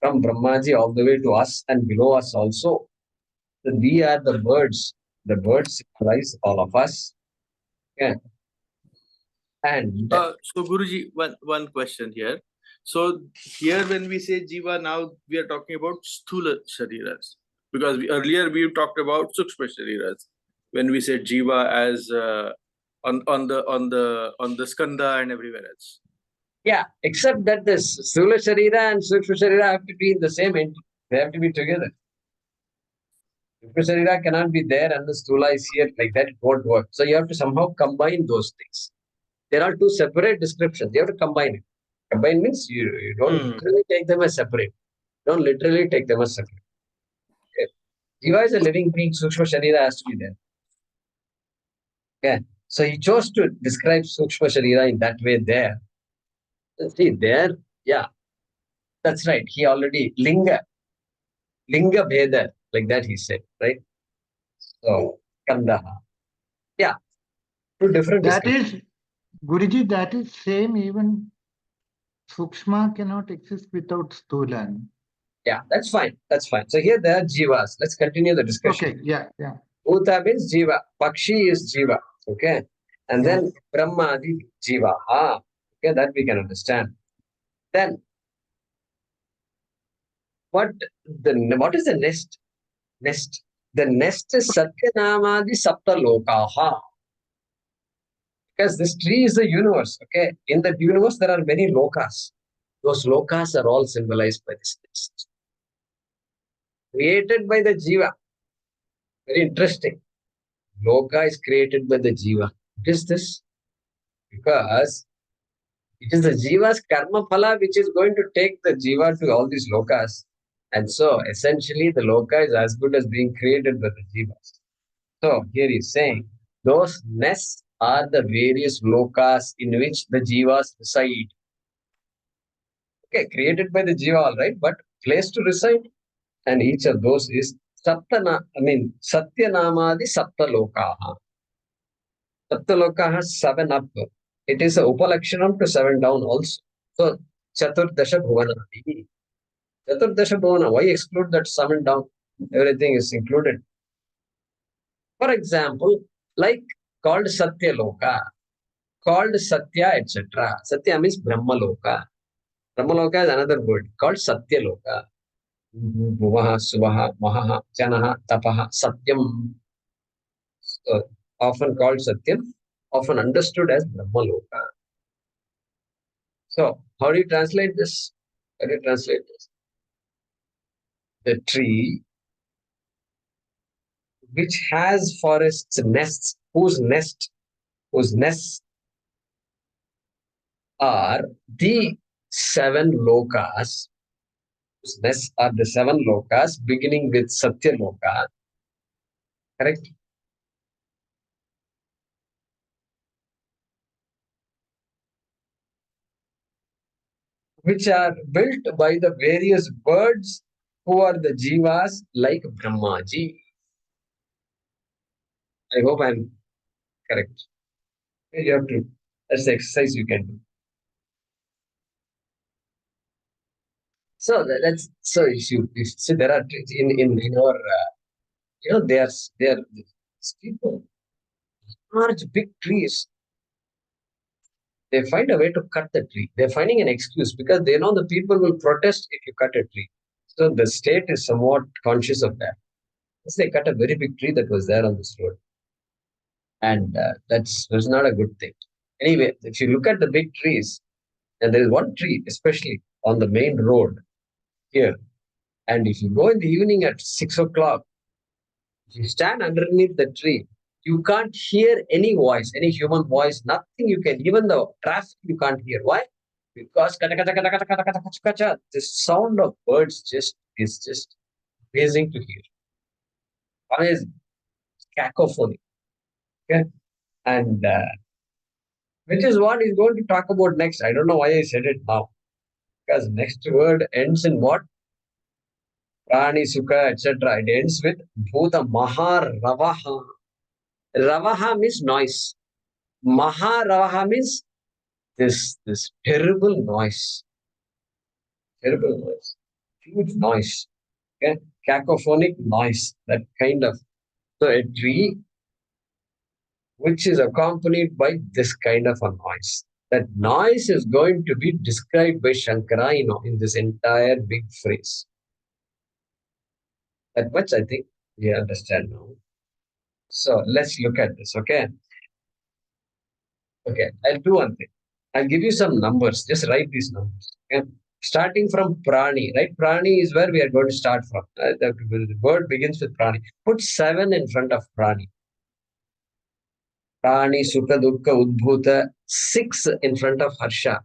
From Brahmaji all the way to us and below us also. So we are the birds. The birds symbolize all of us. Yeah. And So Guruji, one question here. So here when we say Jiva, now we are talking about Sthula Shariras. Because earlier we talked about Sukshma Shariras. When we said Jiva as on the Skanda and everywhere else. yeah, except that the Sthula Sharira and Sukshma Sharira have to be in the same entity. They have to be together. Sukshma Sharira cannot be there and the Sthula is here, like that. It won't work. So you have to somehow combine those things. There are two separate descriptions. You have to combine it. Combine means you don't literally take them as separate. Don't literally take them as separate. Okay. Jiva is a living being. Sukshma Sharira has to be there. Okay. So he chose to describe Sukshma Sharira in that way there. See, there, yeah, that's right. He already, Linga Bheda, like that he said, right? So, Kandaha. Yeah, two different That descriptions. is, Guruji, that is same even Sukshma cannot exist without Stula. Yeah, that's fine. That's fine. So here there are Jivas. Let's continue the discussion. Okay, yeah. Bhuta means Jiva. Pakshi is Jiva. Okay. And Yeah. then Brahmadi Jiva. Okay, that we can understand. Then what is the nest? Nest. The nest is Satyanamadi Sapta Lokaha. Because this tree is the universe. Okay. In that universe, there are many lokas. Those lokas are all symbolized by this nest. Created by the Jiva. Very interesting. Loka is created by the Jiva. What is this? Because It is the jiva's karma phala which is going to take the jiva to all these lokas. And so essentially the loka is as good as being created by the jivas. So here he's saying those nests are the various lokas in which the jivas reside. Okay, created by the jiva, all right, but place to reside. And each of those is Satyanamadi Saptalokaha. Saptalokaha, 7 up. It is a Upalakshanam to 7 down also. So Chaturdasha Bhuvanadi. Chaturdasha Bhuvana, why exclude that 7 down? Everything is included. For example, like called Satya Loka, called Satya, etc. Satya means Brahmaloka. Brahmaloka is another word called Satya Loka. Bhuvaha, Suvaha, Mahaha, Janaha, Tapaha, Satyam. So, often called Satyam, often understood as Brahmaloka. So, how do you translate this? How do you translate this? The tree which has forests nests, whose nests are the 7 lokas, whose nests are the 7 lokas, beginning with Satya Loka, correct? Which are built by the various birds who are the jivas like Brahmaji. I hope I'm correct. You have to, that's the exercise you can do. So if you see there are trees in our they are people, large big trees. They find a way to cut the tree. They're finding an excuse because they know the people will protest if you cut a tree. So the state is somewhat conscious of that. So they cut a very big tree that was there on this road. And that's not a good thing. Anyway, if you look at the big trees, and there is one tree especially on the main road here, and if you go in the evening at 6 o'clock, if you stand underneath the tree, you can't hear any voice, any human voice, nothing you can, even the traffic you can't hear. Why? Because this sound of birds is just amazing to hear. Amazing. Cacophony. Okay? And which is what he's going to talk about next. I don't know why I said it now. Because next word ends in what? Prani, Sukha, etc. It ends with Bhuta Maha Ravaha. Ravaha means noise. Maha Ravaha means this terrible noise. Terrible noise. Huge noise. Okay? Cacophonic noise. That kind of. So a tree which is accompanied by this kind of a noise. That noise is going to be described by Shankara, in this entire big phrase. That much I think we understand now. So let's look at this, okay? Okay, I'll do one thing. I'll give you some numbers. Just write these numbers. Okay? Starting from Prani, right? Prani is where we are going to start from. The word begins with Prani. Put 7 in front of Prani. Prani, Sukha, Dukkha, Udbhuta. 6 in front of Harsha.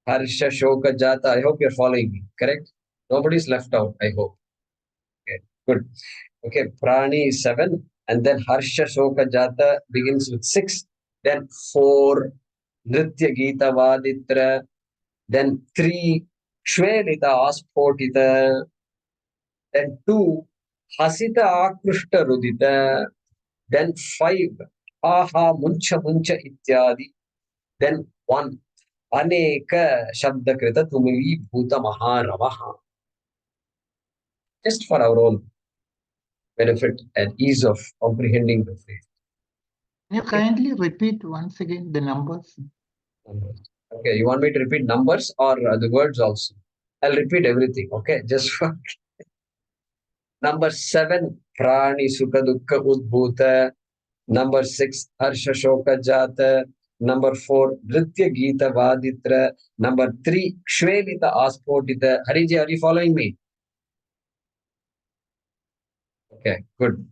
Harsha, Shoka, Jata. I hope you're following me, correct? Nobody's left out, I hope. Okay, good. Okay, Prani is 7. And then Harsha, Shoka, Jata begins with 6. Then 4, Nritya, Gita, Vaditra. Then 3, Shvelita, Aspotita. Then 2, Hasita, Akrushta, Rudita. Then 5, Aha, Muncha, Muncha, Ityadi. Then 1, Aneka, Shabdakrita, Tumili, Bhuta, Maharavaha. Just for our own benefit and ease of comprehending the phrase. Can you kindly repeat once again the numbers? Numbers. Okay, you want me to repeat numbers or the words also? I'll repeat everything, okay? Just for number 7, Prani, Sukha, Dukkha, Udbhuta. Number 6, Harsha, Shoka, Jata. Number 4, Nritya, Gita, Vaditra. Number 3, Shvelita, Aspotita. Hariji, are you following me? Okay, good.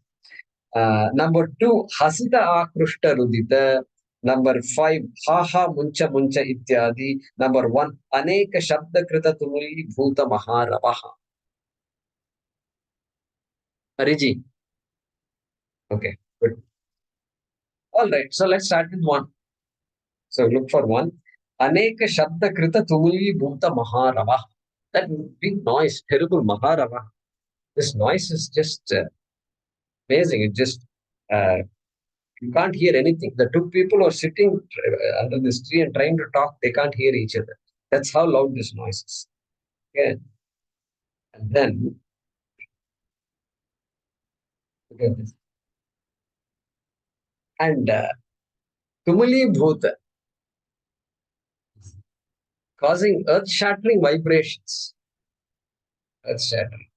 Number 2, Hasita, Akrushta, Rudita. Number 5, ha ha muncha muncha ityadi. Number 1, aneka shabda krita tumuli bhuta maharavaha. Ariji. Okay, good. All right, so let's start with 1. So look for 1. Aneka shabda krita tumuli bhuta maharavaha. That big noise, terrible maharava. This noise is just amazing. It just you can't hear anything. The two people are sitting under this tree and trying to talk. They can't hear each other. That's how loud this noise is. Okay. And then look at this. And Tumuli Bhuta, causing earth-shattering vibrations. Earth-shattering.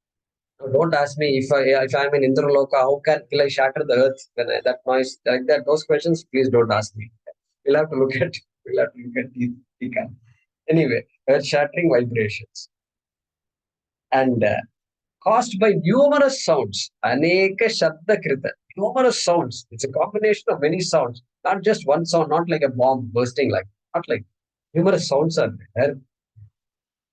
Now, don't ask me if I'm in Indraloka, how will I shatter the earth when that noise like that? Those questions, please don't ask me. We'll have to look at Tika. Anyway, earth-shattering vibrations. And caused by numerous sounds. Aneka Shabda Krita. Numerous sounds. It's a combination of many sounds. Not just one sound, not like a bomb bursting, not like numerous sounds are there.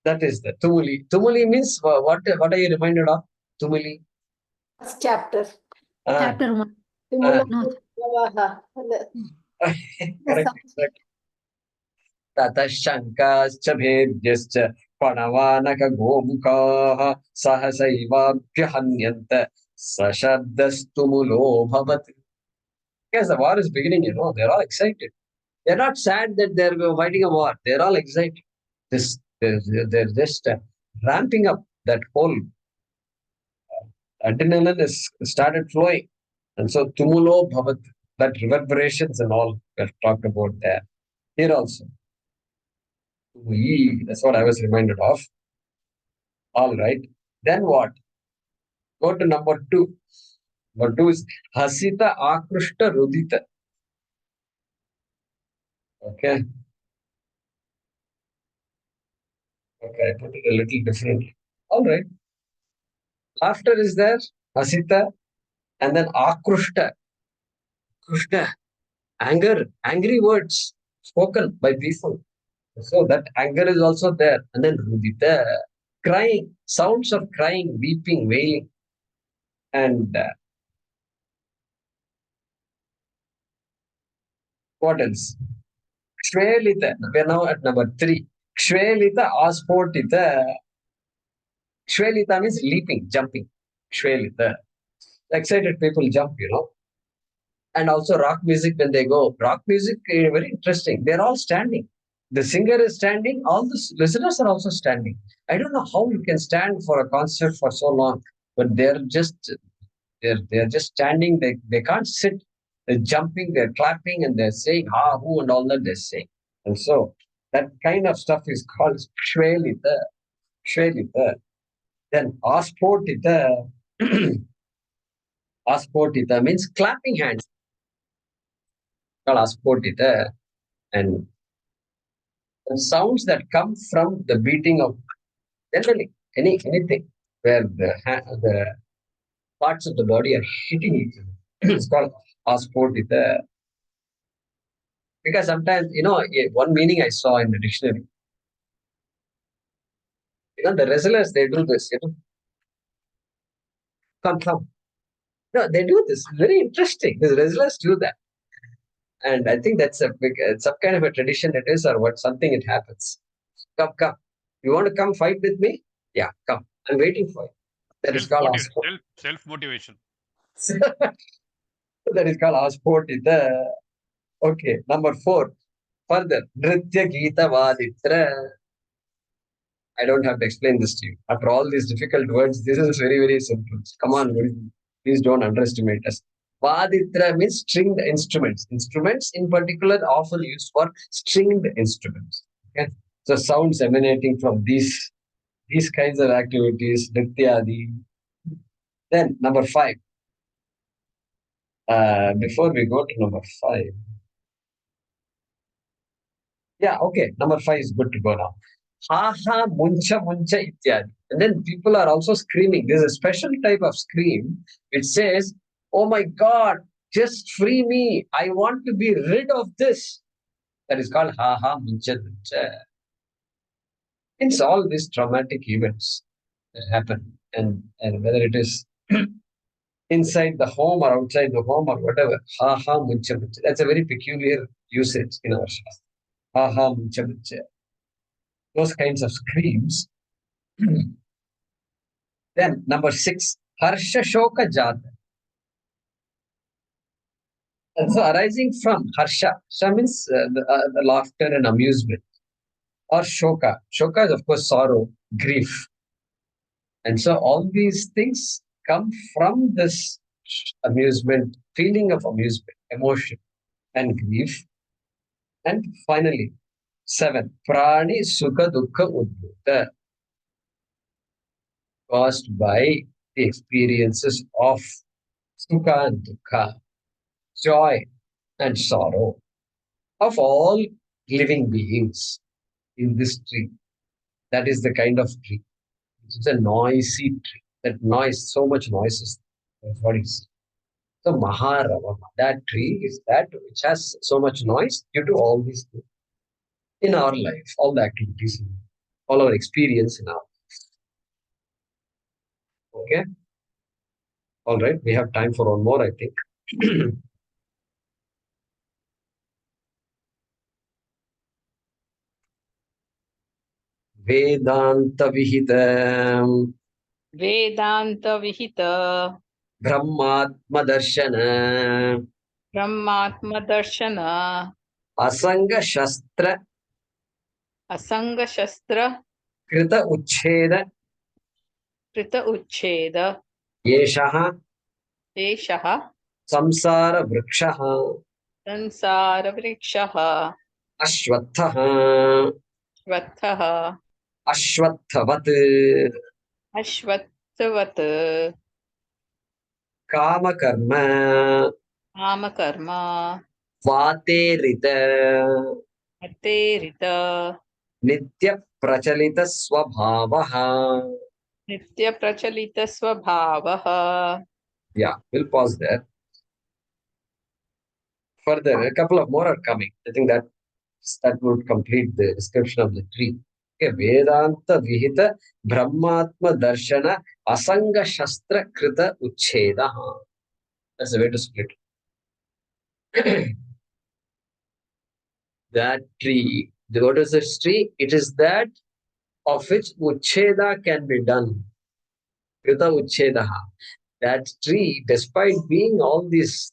That is the Tumuli. Tumuli means what are you reminded of? Tumuli. First chapter. Chapter 1. Tumula No. Pravaha. Correct. Tata Shankascha Bhedyascha Panavanaka Gomukaha Sahasaivabyahanyanta Sashabdastumulo Bhavat. Yes, the war is beginning, they're all excited. They're not sad that they're fighting a war. They're all excited. They're just ramping up. That whole adrenaline is started flowing. And so Tumulo Bhavat, that reverberations and all we've talked about there. Here also. That's what I was reminded of. All right. Then what? Go to number 2. Number 2 is Hasita Akrushta Rudita. Okay. Okay, I put it a little differently. All right. Laughter is there, Hasita, and then Akrushta. Krushta, anger, angry words spoken by people. So that anger is also there. And then Rudita, crying, sounds of crying, weeping, wailing. And what else? Kshvelita. We are now at number 3. Kshvelita Aspotita. Kshvelita means leaping, jumping. Kshvelita. Excited people jump, And also rock music when they go. Rock music, very interesting. They're all standing. The singer is standing. All the listeners are also standing. I don't know how you can stand for a concert for so long, but they're just standing. They can't sit. They're jumping. They're clapping, and they're saying ha, who, and all that they're saying. And so that kind of stuff is called Shvelita. Shvelita. Then Aspotita. Aspotita means clapping hands. Called Aspotita. And the sounds that come from the beating of generally anything where the parts of the body are hitting each other. It's called Aspotita. Because sometimes, one meaning I saw in the dictionary. The wrestlers, they do this, Come. No, they do this. Very interesting. The wrestlers do that. And I think that's some kind of a tradition it is, or what, something it happens. Come. You want to come fight with me? Yeah, come. I'm waiting for you. That is called self-motivation. That is called Aspotita. Okay, number 4. Further, Nritya Geeta Vaditra. I don't have to explain this to you. After all these difficult words, this is very, very simple. Come on, please don't underestimate us. Vaditra means stringed instruments. Instruments in particular often used for stringed instruments. Okay? So sounds emanating from these kinds of activities, Nityadi. Then number 5. Before we go to number 5. Yeah, okay. Number 5 is good to go now. Ha ha muncha ityadi. And then people are also screaming. There's a special type of scream which says, oh my God, Just free me. I want to be rid of this. That is called ha ha muncha muncha. It's all these traumatic events that happen, and whether it is inside the home or outside the home or whatever, ha ha muncha muncha. That's a very peculiar usage in our Shastra. Ha ha muncha muncha. Those kinds of screams. Then number 6, harsha shoka jata. And so arising from harsha, harsha means the laughter and amusement, or shoka. Shoka is of course sorrow, grief. And so all these things come from this amusement, feeling of amusement, emotion, and grief. And finally, 7, prani sukha dukkha udbhuta, caused by the experiences of sukha and dukkha, joy and sorrow of all living beings in this tree. That is the kind of tree. It's a noisy tree. That noise, so much noises. That's what he said. So Maharavama, that tree is that which has so much noise due to all these things in our life, all the activities, all our experience in our life. Okay? All right, we have time for one more, I think. Vedanta Vihita Vedanta Vihita Brahmatma Darshana Brahmatma Darshana Asanga Shastra Asanga Shastra Krita Uchcheda Krita Uchcheda Yeshaha Eshaha Samsara Vrikshaha Sansara Vrikshaha Ashwathaha Shvathaha Ashwathavat Ashvattavat Kama Karma Kamakarma Vaterita Aterita Nitya Prachalita Swabhavaha. Nitya Prachalita Swabhavaha. Yeah, we'll pause there. Further, a couple of more are coming. I think that would complete the description of the tree. Okay, Vedanta Vihita Brahmatma Darshana Asanga Shastra Krita Uchcheda. That's the way to split it. That tree, what is this tree? It is that of which Uchcheda can be done. Krita Uchcheda. That tree, despite being all this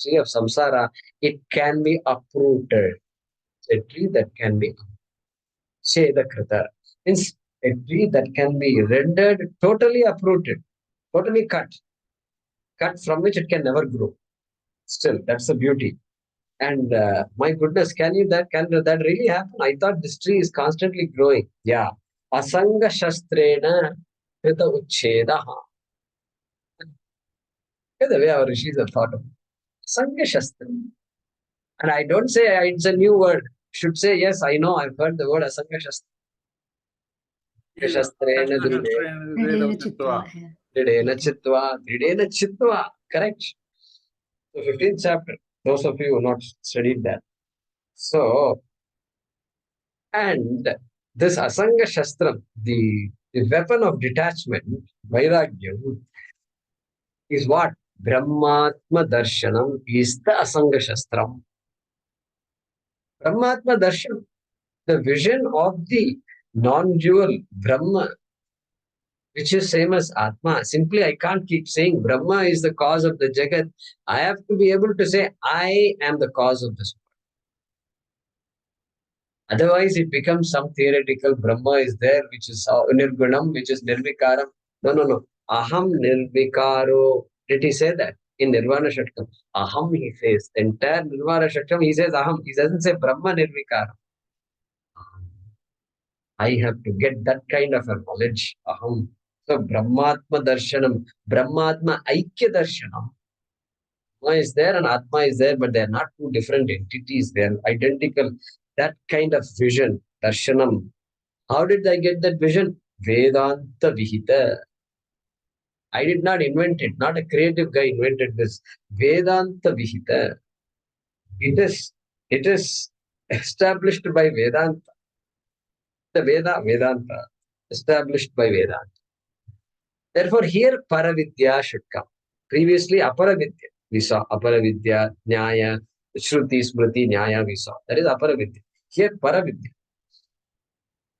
tree of samsara, it can be uprooted. A tree that can be Cheda Krita means a tree that can be rendered totally uprooted, totally cut from which it can never grow. Still, that's the beauty. And my goodness, can that really happen? I thought this tree is constantly growing. Yeah. Asanga Shastrena Krita Uchchedaha. The way our rishis have thought of it. Asanga Shastra. And I don't say it's a new word. Should say, yes, I know, I've heard the word Asanga Shastra. Shastrena Dridena Chitva. Correct. So 15th chapter. Those of you who have not studied that. So, and this Asanga Shastram, the weapon of detachment, Vairagyam, is what? Brahmatma Darshanam is the Asanga Shastram. Brahmatma Darshanam, the vision of the non-dual Brahma, which is same as Atma. Simply, I can't keep saying Brahma is the cause of the Jagat. I have to be able to say, I am the cause of this world. Otherwise, it becomes some theoretical Brahma is there, which is Nirgunam, which is Nirvikaram. No. Aham Nirvikaro. Did he say that? In Nirvana Shatkam. Aham, he says. The entire Nirvana Shatkam, he says Aham. He doesn't say Brahma Nirvikaram. I have to get that kind of a knowledge. Aham. So Brahmatma Darshanam, Brahmatma Aikya Darshanam. Atma is there and Atma is there, but they are not two different entities. They are identical. That kind of vision, Darshanam. How did I get that vision? Vedanta Vihita. I did not invent it. Not a creative guy invented this. Vedanta Vihita. It is established by Vedanta. The Vedanta, established by Vedanta. Therefore, here Paravidya should come. Previously, Aparavidya. We saw Aparavidya, Nyaya, Shruti, Smriti, Nyaya, we saw. That is Aparavidya. Here, Paravidya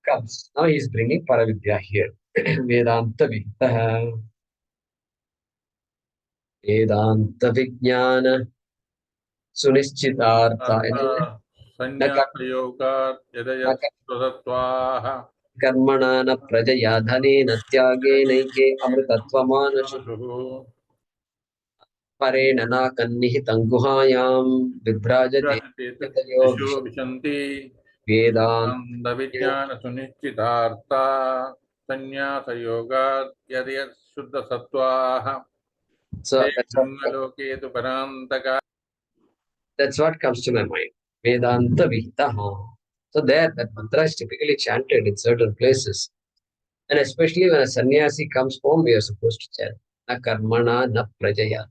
comes. Now he is bringing Paravidya here. Vedanta Vihita. Vedanta Vijnana Sunischitartha. संन्यासयोगात् यदयत्सुतत्वाः कर्मणा न प्रजया धनेन त्यागेनैके अमृतत्वमानशु परेण नाकन्निहितं गुहायां बिभ्राजते यतयो दिशो विशन्ति Vedanta विज्ञानसुनिश्चितार्था संन्यासयोगात् यदयत्शुद्धसत्त्वाः So ते ब्रह्मलोके तु परान्तका. that's what comes to my mind. Vedanta Vihitaha. So there, that mantra is typically chanted in certain places. And especially when a sannyasi comes home, we are supposed to chant. Na karmana na prajaya.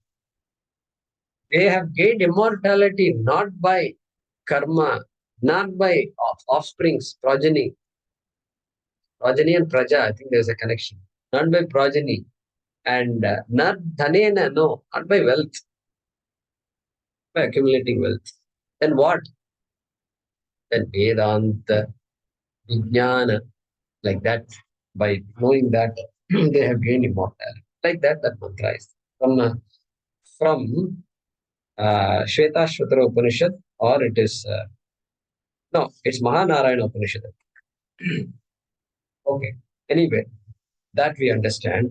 They have gained immortality not by karma, not by offsprings, progeny. Progeny and praja, I think there's a connection. Not by progeny. And not dhanena, no, not by wealth, by accumulating wealth. Then what? Then Vedanta, Vijnana, like that. By knowing that, they have gained immortality. Like that, that mantra is from Shvetashvatara Upanishad, or it is, no, it's Mahanarayana Upanishad. Okay. Anyway, that we understand.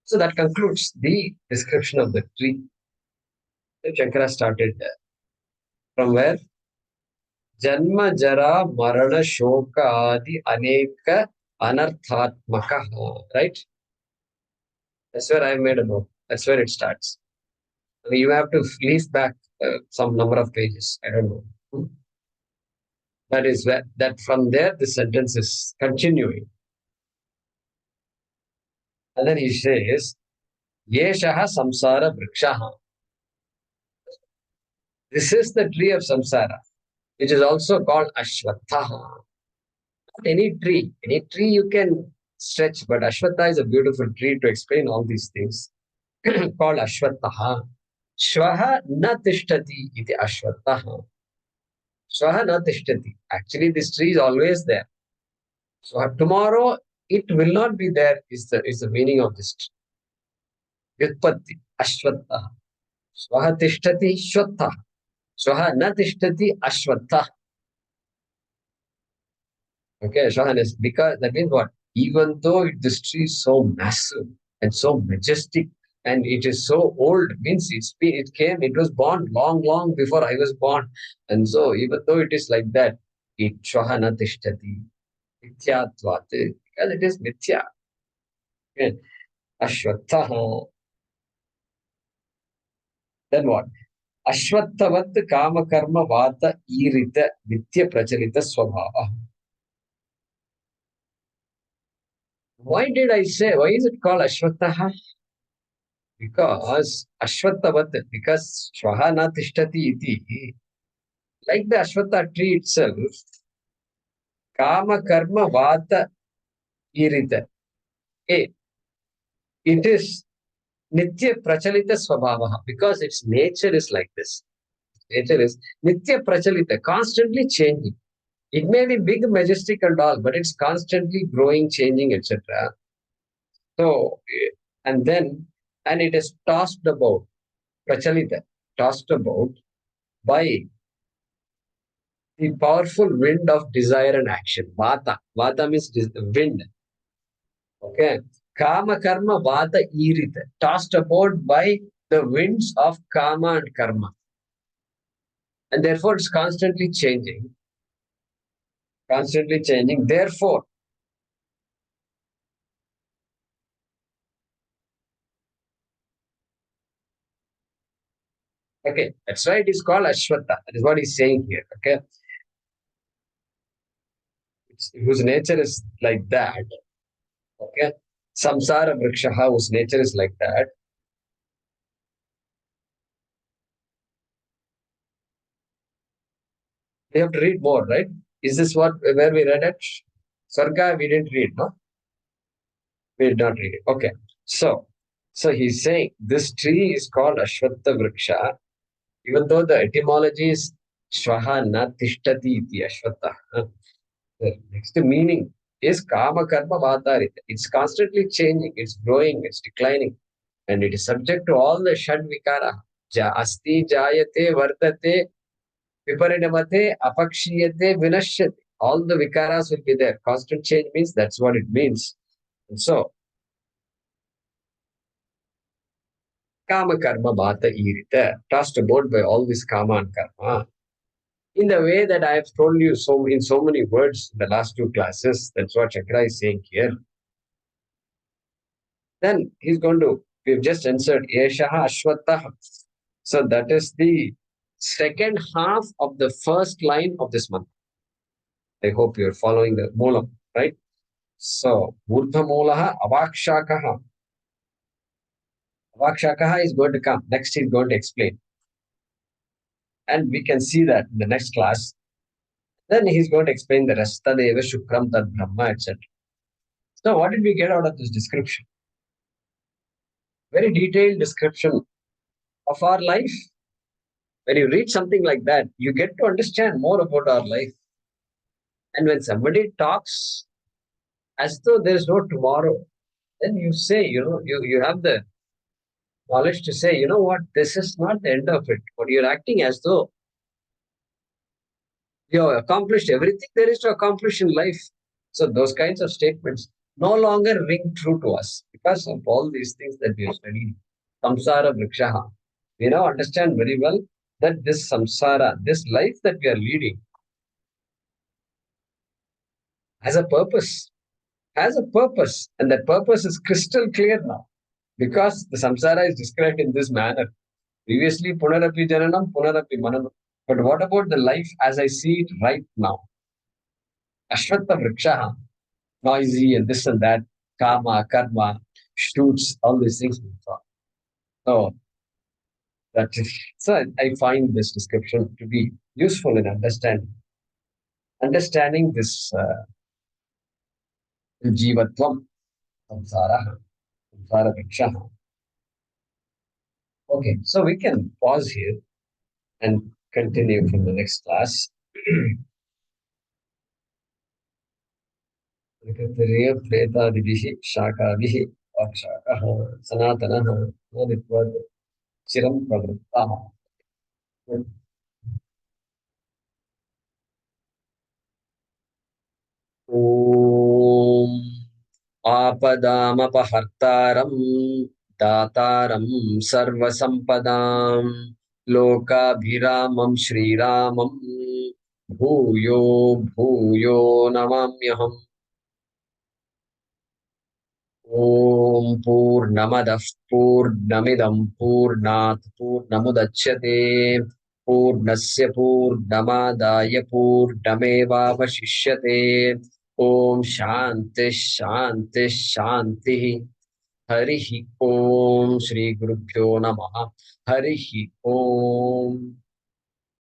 So that concludes the description of the tree. Then Shankara started from where? Janma Jara Marana Shoka Adi Aneka Anarthatmaka. Right? That's where I made a note. That's where it starts. I mean, you have to leaf back some number of pages. I don't know. That is where, that from there the sentence is continuing. And then he says, Yeshaha Samsara Vrikshaha. This is the tree of samsara, which is also called Ashwathaha. Not any tree you can stretch, but Ashwatha is a beautiful tree to explain all these things. Called Ashwathaha. Shvaha na tishtati iti Ashwathaha. Shvaha na tishtati. Actually, this tree is always there. So tomorrow it will not be there is the meaning of this tree. Vyutpatti, Ashwathaha. Shvaha tishtati Shwathaha. Shvaha na tishtati Ashwathaha. Okay, Shahan is because that means what? Even though this tree is so massive and so majestic and it is so old, means it was born long before I was born. And so even though it is like that, it Shahana Tishtati, Mithyatvat, because it is Mithya. Okay. Ashwathaha. Then what? Ashwattavat Kama Karma Vata Irita Nitya Pracharita Swabhava. Why did I say, why is it called Ashwathaha? Because Ashwattavat, because Swahana Tishtati iti, like the Ashwatha tree itself, Kama Karma Vata Irita. It is Nitya Prachalita Swabhavaha, because its nature is like this. Nature is Nitya Prachalita, constantly changing. It may be big, majestic and all, but it's constantly growing, changing, etc. So, and it is tossed about, Prachalita, tossed about by the powerful wind of desire and action. Vata. Vata means wind. Okay. Kama karma vata irita. Tossed about by the winds of kama and karma. And therefore it's constantly changing. Constantly changing. Therefore, okay, that's why it is called Ashwatha. That is what he's saying here. Okay. whose nature is like that. Okay. Samsara vrikshaha, whose nature is like that. We have to read more, right? Is this where we read it? Sarga, we didn't read, no? We did not read it. Okay. So he's saying this tree is called Ashwattha Vriksha, even though the etymology is Shvaha na tishtati iti Ashwattha. The next meaning is Kama Karma Vatarita. It's constantly changing, it's growing, it's declining, and it is subject to all the Shad Vikara. Asti Jayate Vardate Viparinamate Apakshiyate Vinashyate. All the Vikaras will be there. Constant change means that's what it means. And so, Kama Karma Bhata Irita, tossed about by all this Kama and Karma. In the way that I have told you in so many words in the last two classes, that's what Shankara is saying here. Then he's going to, we've just answered Yeshaha Ashwattaha. So that is the second half of the first line of this month. I hope you're following the Moolam, right? So, Urdha Moolaha Avakshakaha. Avakshakaha is going to come. Next, he's going to explain. And we can see that in the next class. Then he's going to explain the rest. Tadeva Shukram Tad Brahma, etc. So, what did we get out of this description? Very detailed description of our life. When you read something like that, you get to understand more about our life. And when somebody talks as though there is no tomorrow, then you say, you have the knowledge to say, you know what, this is not the end of it. But you're acting as though you have accomplished everything there is to accomplish in life. So those kinds of statements no longer ring true to us because of all these things that we have studied. Samsara vrikshaha. We now understand very well that this samsara, this life that we are leading, has a purpose. And that purpose is crystal clear now because the samsara is described in this manner. Previously, punarapi jananam, punarapi mananam. But what about the life as I see it right now? Ashwattha vrikshaha, noisy and this and that, kama, karma, shoots, all these things. So, so I find this description to be useful in understanding this jivatvam, samsara vrikshaha. Okay, so we can pause here and continue from the next class. Pretaदिभिः शाखाभिः वाक्शाकः सनातनः नोदित्वत् चिरं प्रवृत्तः. ॐ आपदामपहर्तारं दातारं सर्वसम्पदां लोकाभिरामं श्रीरामं भूयो भूयो नमाम्यहम्. ॐ पूर्णमदः पूर्णमिदं पूर्णात् पूर्णमुदच्यते पूर्णस्य पूर्णमादाय पूर्णमेवावशिष्यते. ॐ शान्तिः शान्तिः शान्तिः. हरिः ॐ श्रीगुरुभ्यो नमः. हरिः ॐ.